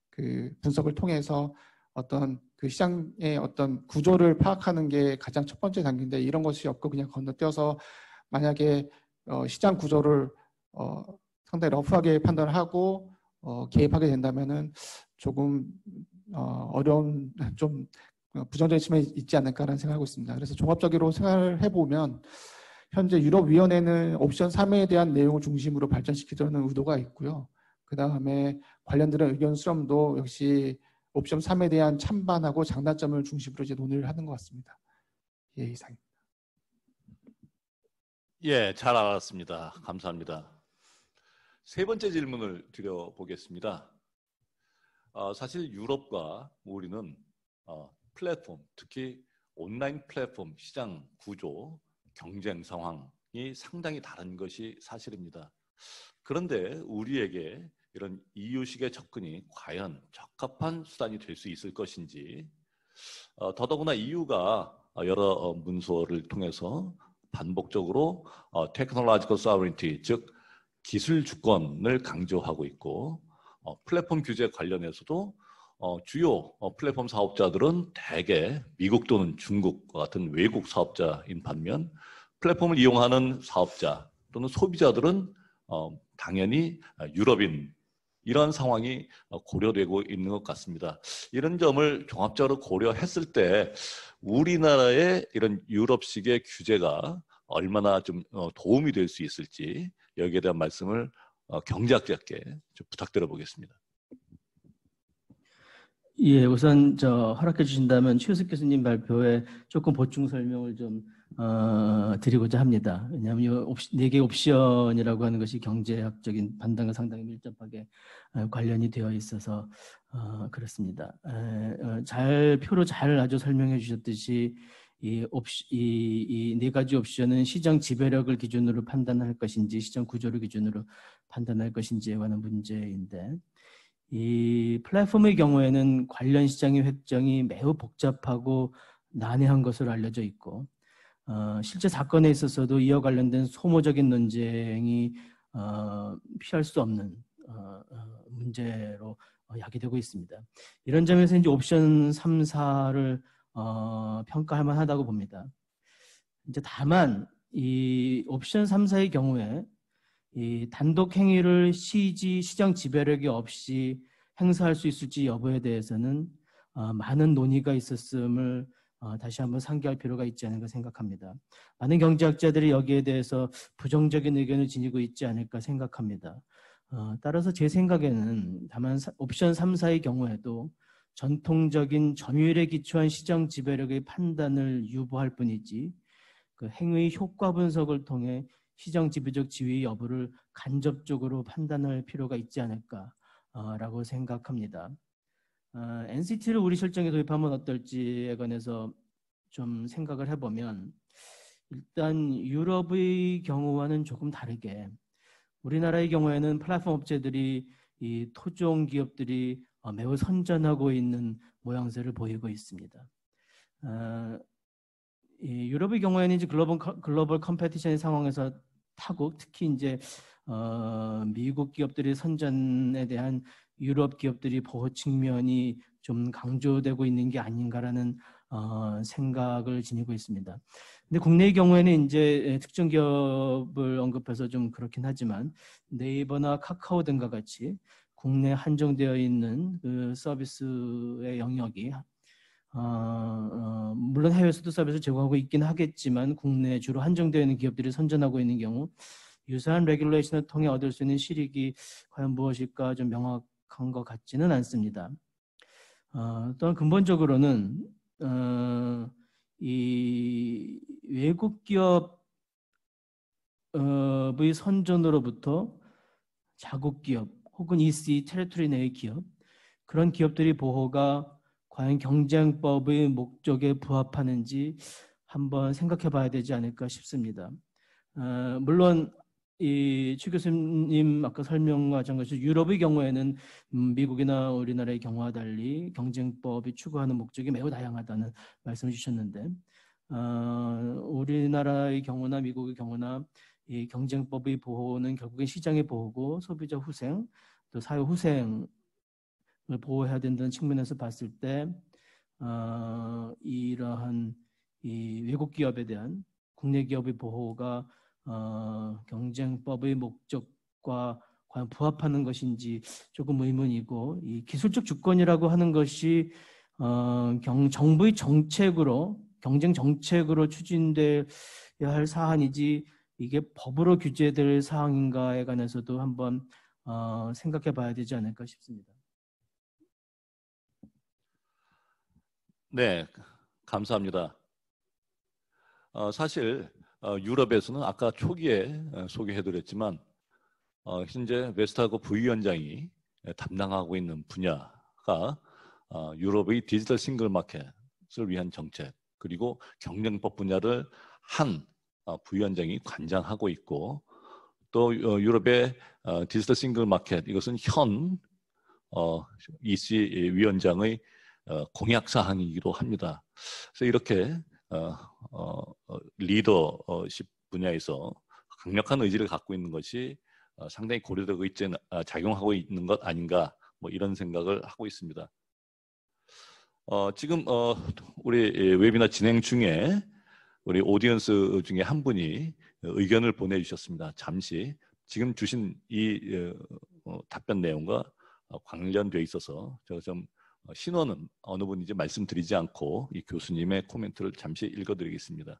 Speaker 4: 그 분석을 통해서 어떤 그 시장의 어떤 구조를 파악하는 게 가장 첫 번째 단계인데 이런 것이 없고 그냥 건너뛰어서 만약에 시장 구조를 상당히 러프하게 판단을 하고 개입하게 된다면은 조금 어려운 좀 부정적인 측면이 있지 않을까라는 생각을 하고 있습니다. 그래서 종합적으로 생각을 해보면 현재 유럽위원회는 옵션 3에 대한 내용을 중심으로 발전시키려는 의도가 있고요. 그 다음에 관련된 의견 수렴도 역시 옵션 3에 대한 찬반하고 장단점을 중심으로 이제 논의를 하는 것 같습니다. 예, 이상입니다.
Speaker 1: 예, 잘 알았습니다. 감사합니다. 세 번째 질문을 드려보겠습니다. 사실 유럽과 우리는 플랫폼, 특히 온라인 플랫폼 시장 구조, 경쟁 상황이 상당히 다른 것이 사실입니다. 그런데 우리에게 이런 EU식의 접근이 과연 적합한 수단이 될 수 있을 것인지, 더더구나 EU가 여러 문서를 통해서 반복적으로 테크놀로지컬 소버리티, 즉 기술 주권을 강조하고 있고 플랫폼 규제 관련해서도 주요 플랫폼 사업자들은 대개 미국 또는 중국과 같은 외국 사업자인 반면 플랫폼을 이용하는 사업자 또는 소비자들은 당연히 유럽인 이런 상황이 고려되고 있는 것 같습니다. 이런 점을 종합적으로 고려했을 때 우리나라의 이런 유럽식의 규제가 얼마나 좀 도움이 될 수 있을지 여기에 대한 말씀을 경제학자께 좀 부탁드려 보겠습니다.
Speaker 6: 예, 우선 허락해 주신다면 최우석 교수님 발표에 조금 보충 설명을 좀 드리고자 합니다. 왜냐하면 4개 옵션이라고 하는 것이 경제학적인 판단과 상당히 밀접하게 관련이 되어 있어서 그렇습니다. 표로 잘 아주 설명해 주셨듯이 이 4가지 옵션은 시장 지배력을 기준으로 판단할 것인지 시장 구조를 기준으로 판단할 것인지에 관한 문제인데 이 플랫폼의 경우에는 관련 시장의 획정이 매우 복잡하고 난해한 것으로 알려져 있고 실제 사건에 있어서도 이와 관련된 소모적인 논쟁이 피할 수 없는 문제로 야기되고 있습니다. 이런 점에서 이제 옵션 3, 4를 평가할 만하다고 봅니다. 이제 다만 이 옵션 3, 4의 경우에 이 단독 행위를 시장 지배력이 없이 행사할 수 있을지 여부에 대해서는 많은 논의가 있었음을 다시 한번 상기할 필요가 있지 않을까 생각합니다. 많은 경제학자들이 여기에 대해서 부정적인 의견을 지니고 있지 않을까 생각합니다. 따라서 제 생각에는 다만 옵션 3, 4의 경우에도 전통적인 점유율에 기초한 시장 지배력의 판단을 유보할 뿐이지 그 행위의 효과 분석을 통해 시장 지배적 지위 여부를 간접적으로 판단할 필요가 있지 않을까 라고 생각합니다. NCT를 우리 실정에 도입하면 어떨지에 관해서 좀 생각을 해보면 일단 유럽의 경우와는 조금 다르게 우리나라의 경우에는 플랫폼 업체들이 이 토종 기업들이 매우 선전하고 있는 모양새를 보이고 있습니다. 이 유럽의 경우에는 이제 글로벌 컴페티션의 상황에서 타고 특히 이제 미국 기업들의 선전에 대한 유럽 기업들이 보호 측면이 좀 강조되고 있는 게 아닌가라는 생각을 지니고 있습니다. 근데 국내의 경우에는 이제 특정 기업을 언급해서 좀 그렇긴 하지만 네이버나 카카오 등과 같이 국내 한정되어 있는 그 서비스의 영역이 물론 해외에서도 서비스를 제공하고 있긴 하겠지만 국내에 주로 한정되어 있는 기업들이 선전하고 있는 경우 유사한 레귤레이션을 통해 얻을 수 있는 실익이 과연 무엇일까 좀 명확한 것 같지는 않습니다. 또한 근본적으로는 이 외국 기업의 선전으로부터 자국 기업 혹은 EC 테리토리 내의 기업 그런 기업들의 보호가 과연 경쟁법의 목적에 부합하는지 한번 생각해 봐야 되지 않을까 싶습니다. 물론 이 최 교수님 아까 설명과 마찬가지로 유럽의 경우에는 미국이나 우리나라의 경우와 달리 경쟁법이 추구하는 목적이 매우 다양하다는 말씀을 주셨는데 우리나라의 경우나 미국의 경우나 이 경쟁법의 보호는 결국엔 시장의 보호고 소비자 후생 또 사회 후생을 보호해야 된다는 측면에서 봤을 때 이러한 이 외국 기업에 대한 국내 기업의 보호가 경쟁법의 목적과 과연 부합하는 것인지 조금 의문이고 이 기술적 주권이라고 하는 것이 정부의 정책으로 경쟁 정책으로 추진돼야 할 사안이지 이게 법으로 규제될 사항인가에 관해서도 한번 생각해 봐야 되지 않을까 싶습니다.
Speaker 1: 네, 감사합니다. 사실 유럽에서는 아까 초기에 소개해드렸지만 현재 웨스트하고 부위원장이 담당하고 있는 분야가 유럽의 디지털 싱글 마켓을 위한 정책 그리고 경쟁법 분야를 한 부위원장이 관장하고 있고 또 유럽의 디지털 싱글 마켓 이것은 현 EC 위원장의 공약 사항이기도 합니다. 그래서 이렇게 리더십 분야에서 강력한 의지를 갖고 있는 것이 상당히 고려되고 있지 작용하고 있는 것 아닌가 뭐 이런 생각을 하고 있습니다. 지금 우리 웨비나 진행 중에 우리 오디언스 중에 한 분이 의견을 보내주셨습니다. 잠시 지금 주신 이 답변 내용과 관련되어 있어서 제가 좀 신원은 어느 분인지 말씀드리지 않고 이 교수님의 코멘트를 잠시 읽어드리겠습니다.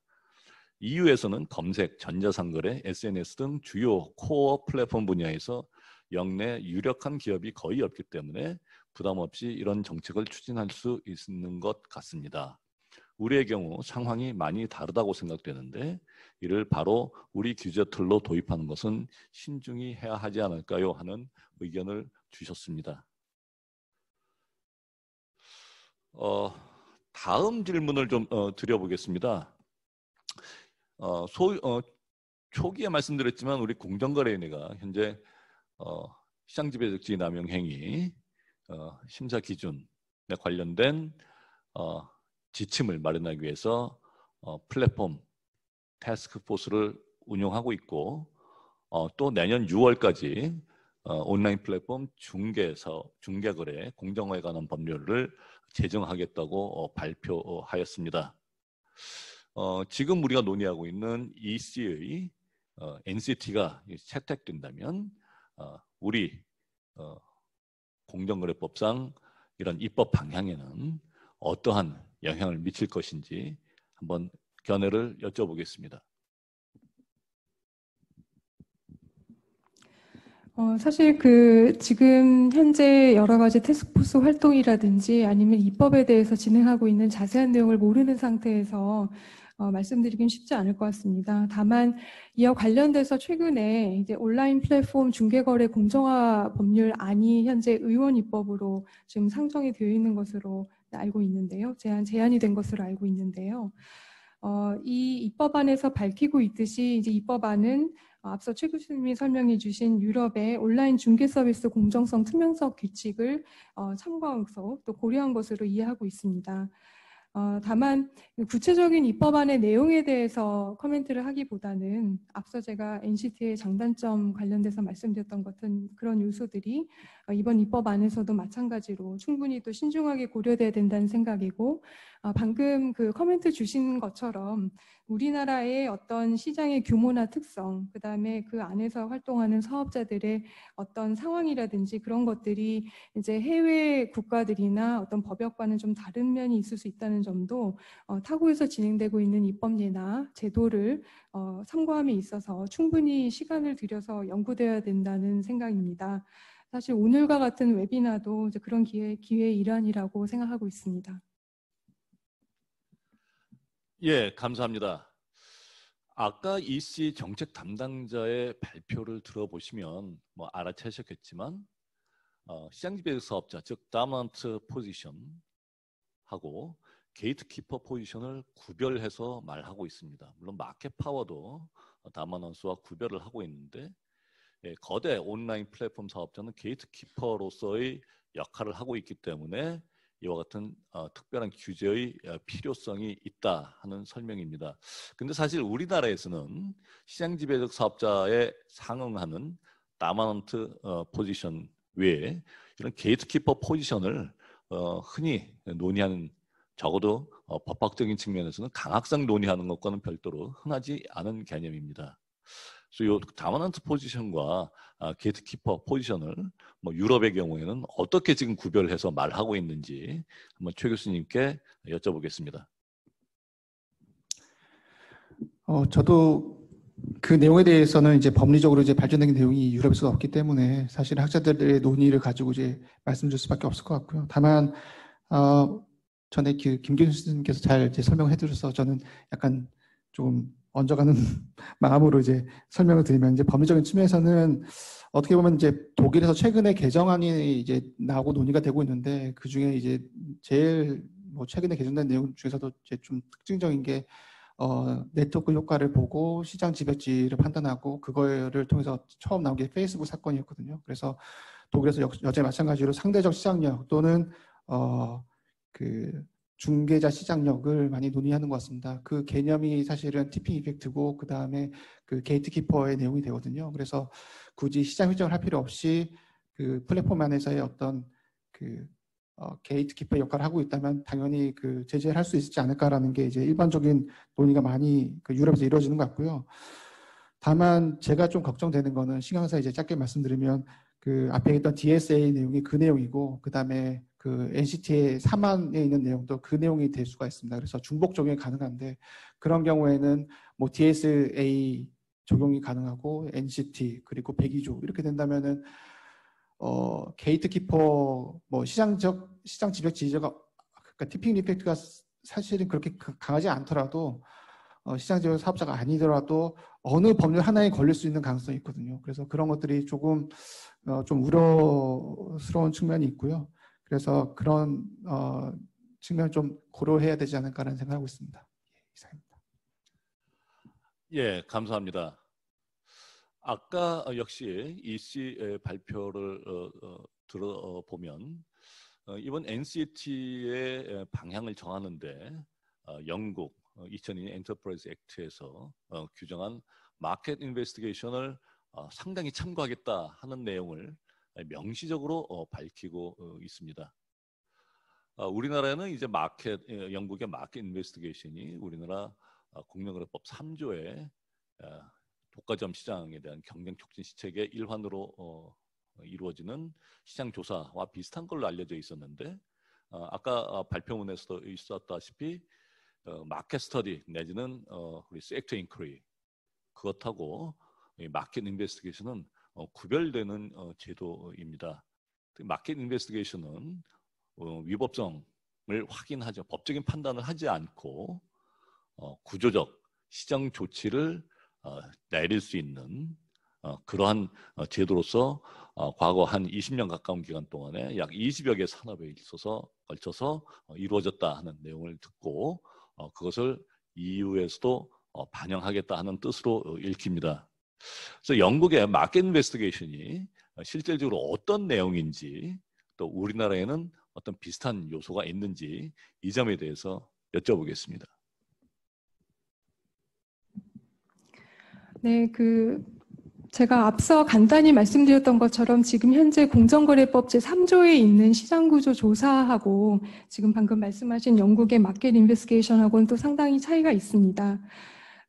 Speaker 1: EU에서는 검색, 전자상거래, SNS 등 주요 코어 플랫폼 분야에서 역내 유력한 기업이 거의 없기 때문에 부담 없이 이런 정책을 추진할 수 있는 것 같습니다. 우리의 경우 상황이 많이 다르다고 생각되는데 이를 바로 우리 규제 틀로 도입하는 것은 신중히 해야 하지 않을까요? 하는 의견을 주셨습니다. 다음 질문을 좀 드려보겠습니다. 초기에 말씀드렸지만 우리 공정거래위원회가 현재 시장지배적 지위남용 행위 심사 기준에 관련된 지침을 마련하기 위해서 플랫폼 태스크포스를 운영하고 있고 또 내년 6월까지 온라인 플랫폼 중개거래 공정화에 관한 법률을 제정하겠다고 발표하였습니다. 지금 우리가 논의하고 있는 EC의 NCT가 채택된다면 우리 공정거래법상 이런 입법 방향에는 어떠한 영향을 미칠 것인지 한번 견해를 여쭤보겠습니다.
Speaker 5: 사실 지금 현재 여러 가지 태스크포스 활동이라든지 아니면 입법에 대해서 진행하고 있는 자세한 내용을 모르는 상태에서 말씀드리긴 쉽지 않을 것 같습니다. 다만 이와 관련돼서 최근에 이제 온라인 플랫폼 중개거래 공정화 법률안이 현재 의원 입법으로 지금 상정이 되어 있는 것으로 알고 있는데요. 제안이 된 것으로 알고 있는데요. 이 입법안에서 밝히고 있듯이 이제 입법안은 앞서 최 교수님이 설명해 주신 유럽의 온라인 중개 서비스 공정성 투명성 규칙을 참고한 것으로 또 고려한 것으로 이해하고 있습니다. 다만 구체적인 입법안의 내용에 대해서 코멘트를 하기보다는 앞서 제가 NCT의 장단점 관련돼서 말씀드렸던 같은 그런 요소들이 이번 입법안에서도 마찬가지로 충분히 또 신중하게 고려돼야 된다는 생각이고, 방금 그 코멘트 주신 것처럼 우리나라의 어떤 시장의 규모나 특성, 그 다음에 그 안에서 활동하는 사업자들의 어떤 상황이라든지 그런 것들이 이제 해외 국가들이나 어떤 법역과는 좀 다른 면이 있을 수 있다는 점도 타국에서 진행되고 있는 입법례나 제도를 참고함에 있어서 충분히 시간을 들여서 연구되어야 된다는 생각입니다. 사실 오늘과 같은 웨비나도 이제 그런 기회의 일환이라고 생각하고 있습니다.
Speaker 1: 예, 감사합니다. 아까 EC 정책 담당자의 발표를 들어보시면 뭐 알아채셨겠지만 시장지배 사업자, 즉 다먼트 포지션하고 게이트키퍼 포지션을 구별해서 말하고 있습니다. 물론 마켓 파워도 다먼트와 구별을 하고 있는데, 거대 온라인 플랫폼 사업자는 게이트키퍼로서의 역할을 하고 있기 때문에 이와 같은 특별한 규제의 필요성이 있다 하는 설명입니다. 근데 사실 우리나라에서는 시장 지배적 사업자에 상응하는 다먼트 포지션 외에 이런 게이트키퍼 포지션을 흔히 논의하는, 적어도 법학적인 측면에서는 강학상 논의하는 것과는 별도로 흔하지 않은 개념입니다. 그래서 이 다먼트 포지션과 게이트키퍼 포지션을 뭐 유럽의 경우에는 어떻게 지금 구별해서 말하고 있는지 한번 최 교수님께 여쭤보겠습니다.
Speaker 4: 저도 그 내용에 대해서는 이제 법리적으로 이제 발전된 내용이 유럽에서 없기 때문에 사실 학자들의 논의를 가지고 이제 말씀드릴 수밖에 없을 것 같고요. 다만 전에 김 교수님께서 잘 이제 설명해 주셔서 저는 약간 좀 얹어가는 마음으로 이제 설명을 드리면, 이제 법리적인 측면에서는 어떻게 보면 이제 독일에서 최근에 개정안이 이제 나오고 논의가 되고 있는데, 그 중에 이제 제일 뭐 최근에 개정된 내용 중에서도 이제 좀 특징적인 게 네트워크 효과를 보고 시장 지배지를 판단하고 그거를 통해서 처음 나온 게 페이스북 사건이었거든요. 그래서 독일에서 여전히 마찬가지로 상대적 시장력 또는 그 중개자 시장력을 많이 논의하는 것 같습니다. 그 개념이 사실은 티핑 이펙트고 그 다음에 그 게이트키퍼의 내용이 되거든요. 그래서 굳이 시장 휘정을 할 필요 없이 그 플랫폼 안에서의 어떤 그 게이트키퍼 역할을 하고 있다면 당연히 그 제재를 할 수 있지 않을까라는 게 이제 일반적인 논의가 많이 그 유럽에서 이루어지는 것 같고요. 다만 제가 좀 걱정되는 거는, 신경사 이제 짧게 말씀드리면 그 앞에 있던 DSA 내용이 그 내용이고, 그 다음에 그 NCT의 3안에 있는 내용도 그 내용이 될 수가 있습니다. 그래서 중복 적용이 가능한데, 그런 경우에는 뭐 DSA 적용이 가능하고 NCT 그리고 102조 이렇게 된다면은 게이트키퍼 뭐 시장 지배 지지가, 그러니까 티핑 이펙트가 사실은 그렇게 강하지 않더라도 시장 지배 사업자가 아니더라도 어느 법률 하나에 걸릴 수 있는 가능성이 있거든요. 그래서 그런 것들이 조금 좀 우려스러운 측면이 있고요. 그래서 그런 측면을 좀 고려해야 되지 않을까라는 생각을 하고 있습니다. 이상입니다.
Speaker 1: 예, 감사합니다. 아까 역시 EC 발표를 들어보면 이번 NCT의 방향을 정하는데 영국 2002년 엔터프라이즈 액트에서 규정한 마켓 인베스티게이션을 상당히 참고하겠다 하는 내용을 명시적으로 밝히고 있습니다. 우리나라에는 이제 영국의 마켓 인베스티게이션이 우리나라 공정거래법 3조에 독과점 시장에 대한 경쟁 촉진 시책의 일환으로 이루어지는 시장 조사와 비슷한 걸로 알려져 있었는데, 아까 발표문에서도 있었다시피 마켓 스터디 내지는 리스 액트 인퀴리, 그것하고 마켓 인베스티게이션은 구별되는 제도입니다. 마켓 인베스티게이션은 위법성을 확인하죠. 법적인 판단을 하지 않고 구조적 시정 조치를 내릴 수 있는 그러한 제도로서 과거 한 20년 가까운 기간 동안에 약 20여 개 산업에 걸쳐서 이루어졌다 하는 내용을 듣고 그것을 EU에서도 반영하겠다 하는 뜻으로 읽힙니다. 그래서 영국의 마켓 인베스티게이션이 실질적으로 어떤 내용인지 또 우리나라에는 어떤 비슷한 요소가 있는지 이 점에 대해서 여쭤보겠습니다.
Speaker 5: 네, 제가 앞서 간단히 말씀드렸던 것처럼 지금 현재 공정거래법 제3조에 있는 시장구조 조사하고 지금 방금 말씀하신 영국의 마켓 인베스티게이션하고는 또 상당히 차이가 있습니다.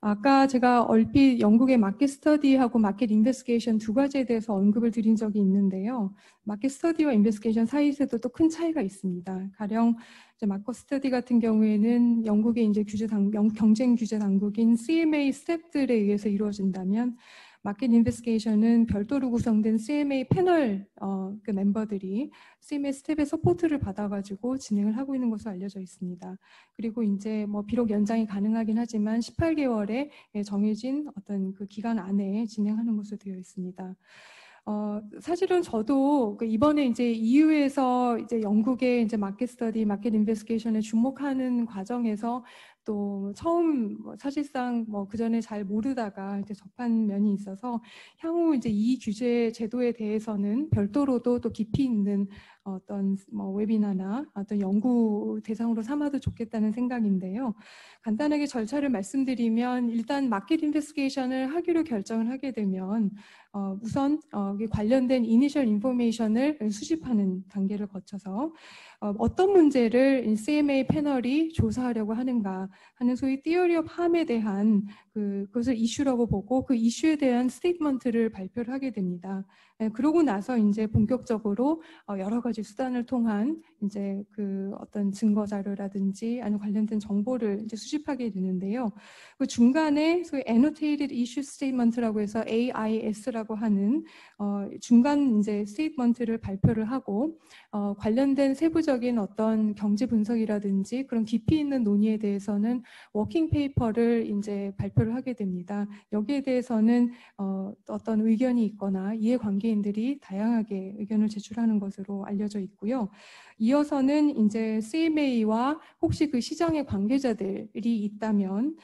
Speaker 5: 아까 제가 얼핏 영국의 마켓 스터디하고 마켓 인베스티게이션 두 가지에 대해서 언급을 드린 적이 있는데요. 마켓 스터디와 인베스티게이션 사이에서도 또 큰 차이가 있습니다. 가령 이제 마켓 스터디 같은 경우에는 영국의 이제 경쟁 규제 당국인 CMA 스텝들에 의해서 이루어진다면 마켓 인베스티게이션은 별도로 구성된 CMA 패널 그 멤버들이 CMA 스텝의 서포트를 받아가지고 진행을 하고 있는 것으로 알려져 있습니다. 그리고 이제 뭐 비록 연장이 가능하긴 하지만 18개월에 정해진 어떤 그 기간 안에 진행하는 것으로 되어 있습니다. 사실은 저도 이번에 이제 EU에서 이제 영국의 이제 마켓 스터디, 마켓 인베스티게이션에 주목하는 과정에서 또 처음 사실상 그 전에 잘 모르다가 이제 접한 면이 있어서 향후 이제 이 규제 제도에 대해서는 별도로도 또 깊이 있는 어떤 웨비나나 어떤 연구 대상으로 삼아도 좋겠다는 생각인데요. 간단하게 절차를 말씀드리면 일단 마켓 인베스티게이션을 하기로 결정을 하게 되면 우선 관련된 이니셜 인포메이션을 수집하는 단계를 거쳐서 어떤 문제를 CMA 패널이 조사하려고 하는가 하는 소위 Theory of Harm에 대한 그것을 이슈라고 보고 그 이슈에 대한 스테이트먼트를 발표를 하게 됩니다. 그러고 나서 이제 본격적으로 여러 가지 수단을 통한 이제 그 어떤 증거 자료라든지 아니면 관련된 정보를 이제 수집하게 되는데요. 그 중간에 소위 Annotated Issue Statement라고 해서 AIS라고 하는 중간 이제 스테이트먼트를 발표를 하고 관련된 세부적인 어떤 경제 분석이라든지 그런 깊이 있는 논의에 대해서는 워킹 페이퍼를 이제 발표를 하게 됩니다. 여기에 대해서는 어떤 의견이 있거나 이해관계인들이 다양하게 의견을 제출하는 것으로 알려져 있고요. 이어서는 이제 CMA와 혹시 그 시장의 관계자들이 있다면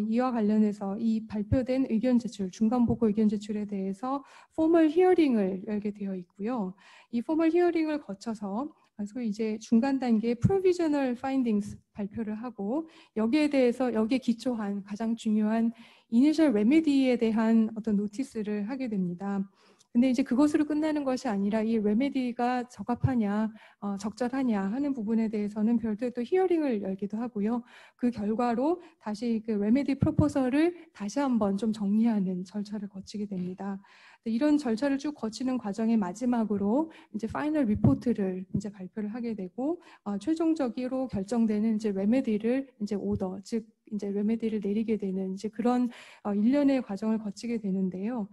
Speaker 5: 이와 관련해서 이 발표된 의견 제출, 중간 보고 의견 제출에 대해서 포멀 히어링을 열게 되어 있고요. 이 포멀 히어링을 거쳐서 소위 이제 중간 단계의 provisional findings 발표를 하고 여기에 대해서 여기에 기초한 가장 중요한 initial remedy에 대한 어떤 노티스를 하게 됩니다. 근데 이제 그것으로 끝나는 것이 아니라 이 레메디가 적합하냐, 적절하냐 하는 부분에 대해서는 별도의 또 히어링을 열기도 하고요. 그 결과로 다시 그 레메디 프로포설을 다시 한번 좀 정리하는 절차를 거치게 됩니다. 이런 절차를 쭉 거치는 과정의 마지막으로 이제 파이널 리포트를 이제 발표를 하게 되고 최종적으로 결정되는 이제 레메디를 이제 오더, 즉 이제 레메디를 내리게 되는 이제 그런 일련의 과정을 거치게 되는데요.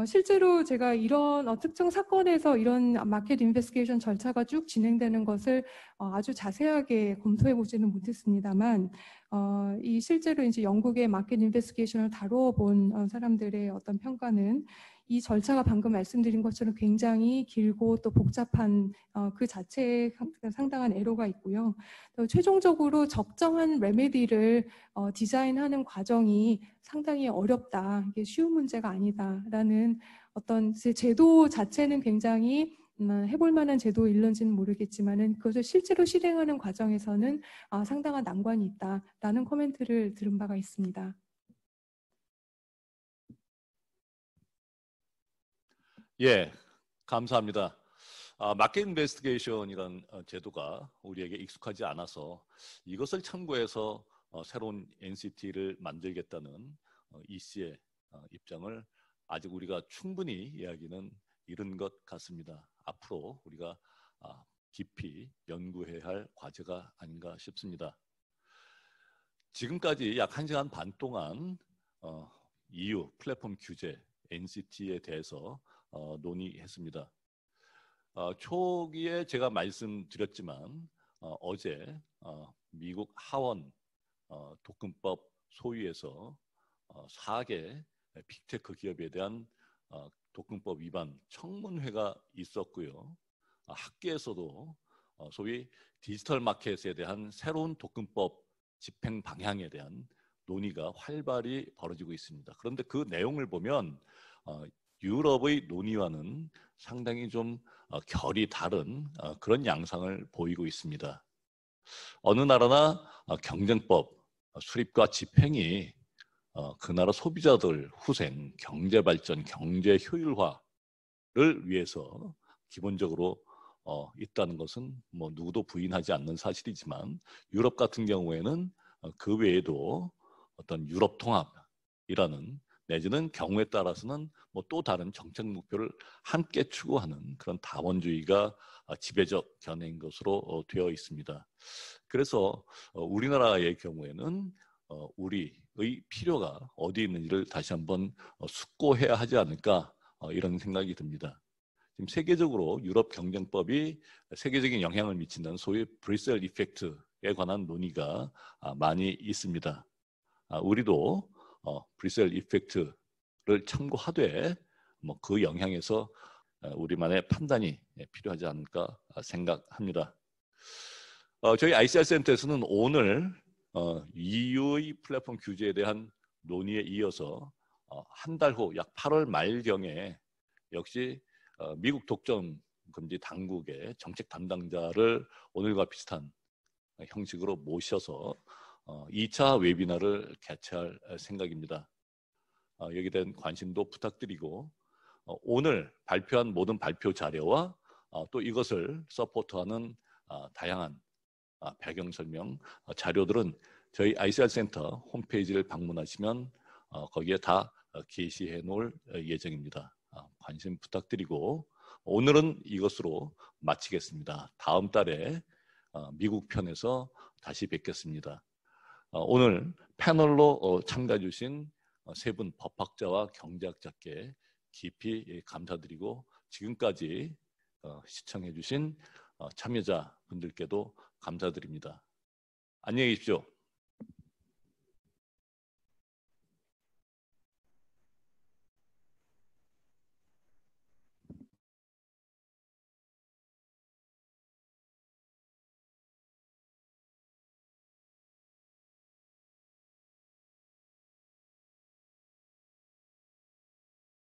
Speaker 5: 실제로 제가 이런 특정 사건에서 이런 마켓 인베스티게이션 절차가 쭉 진행되는 것을 아주 자세하게 검토해 보지는 못했습니다만 이 실제로 이제 영국의 마켓 인베스티게이션을 다루어 본 사람들의 어떤 평가는 이 절차가 방금 말씀드린 것처럼 굉장히 길고 또 복잡한 그 자체에 상당한 애로가 있고요. 또 최종적으로 적정한 레메디를 디자인하는 과정이 상당히 어렵다. 이게 쉬운 문제가 아니다라는 어떤 제도 자체는 굉장히 해볼 만한 제도일런지는 모르겠지만은 그것을 실제로 실행하는 과정에서는 상당한 난관이 있다라는 코멘트를 들은 바가 있습니다.
Speaker 1: 예, 감사합니다. 마켓 인베스티게이션이라는 제도가 우리에게 익숙하지 않아서 이것을 참고해서 새로운 NCT를 만들겠다는 이 씨의 입장을 아직 우리가 충분히 이야기는 이른 것 같습니다. 앞으로 우리가 깊이 연구해야 할 과제가 아닌가 싶습니다. 지금까지 약 1시간 반 동안 EU 플랫폼 규제 NCT에 대해서 논의했습니다. 초기에 제가 말씀드렸지만 어제 미국 하원 독금법 소위에서 4개 빅테크 기업에 대한 독점법 위반 청문회가 있었고요. 학계에서도 소위 디지털 마켓에 대한 새로운 독점법 집행 방향에 대한 논의가 활발히 벌어지고 있습니다. 그런데 그 내용을 보면 유럽의 논의와는 상당히 좀 결이 다른 그런 양상을 보이고 있습니다. 어느 나라나 경쟁법 수립과 집행이 그 나라 소비자들 후생, 경제 발전, 경제 효율화를 위해서 기본적으로 있다는 것은 뭐 누구도 부인하지 않는 사실이지만 유럽 같은 경우에는 그 외에도 어떤 유럽 통합이라는 내지는 경우에 따라서는 뭐 또 다른 정책 목표를 함께 추구하는 그런 다원주의가 지배적 견해인 것으로 되어 있습니다. 그래서 우리나라의 경우에는 우리의 필요가 어디 있는지를 다시 한번 숙고해야 하지 않을까 이런 생각이 듭니다. 지금 세계적으로 유럽 경쟁법이 세계적인 영향을 미친다는 소위 브뤼셀 이펙트에 관한 논의가 많이 있습니다. 우리도 브뤼셀 이펙트를 참고하되 뭐 그 영향에서 우리만의 판단이 필요하지 않을까 생각합니다. 저희 ICR 센터에서는 오늘 EU의 플랫폼 규제에 대한 논의에 이어서 한 달 후 약 8월 말경에 역시 미국 독점 금지 당국의 정책 담당자를 오늘과 비슷한 형식으로 모셔서 2차 웨비나를 개최할 생각입니다. 여기에 대한 관심도 부탁드리고 오늘 발표한 모든 발표 자료와 또 이것을 서포트하는 다양한 배경 설명 자료들은 저희 ICR 센터 홈페이지를 방문하시면 거기에 다 게시해 놓을 예정입니다. 관심 부탁드리고 오늘은 이것으로 마치겠습니다. 다음 달에 미국 편에서 다시 뵙겠습니다. 오늘 패널로 참가해 주신 세 분 법학자와 경제학자께 깊이 감사드리고 지금까지 시청해 주신 참여자분들께도 감사드립니다. 안녕히 계십시오.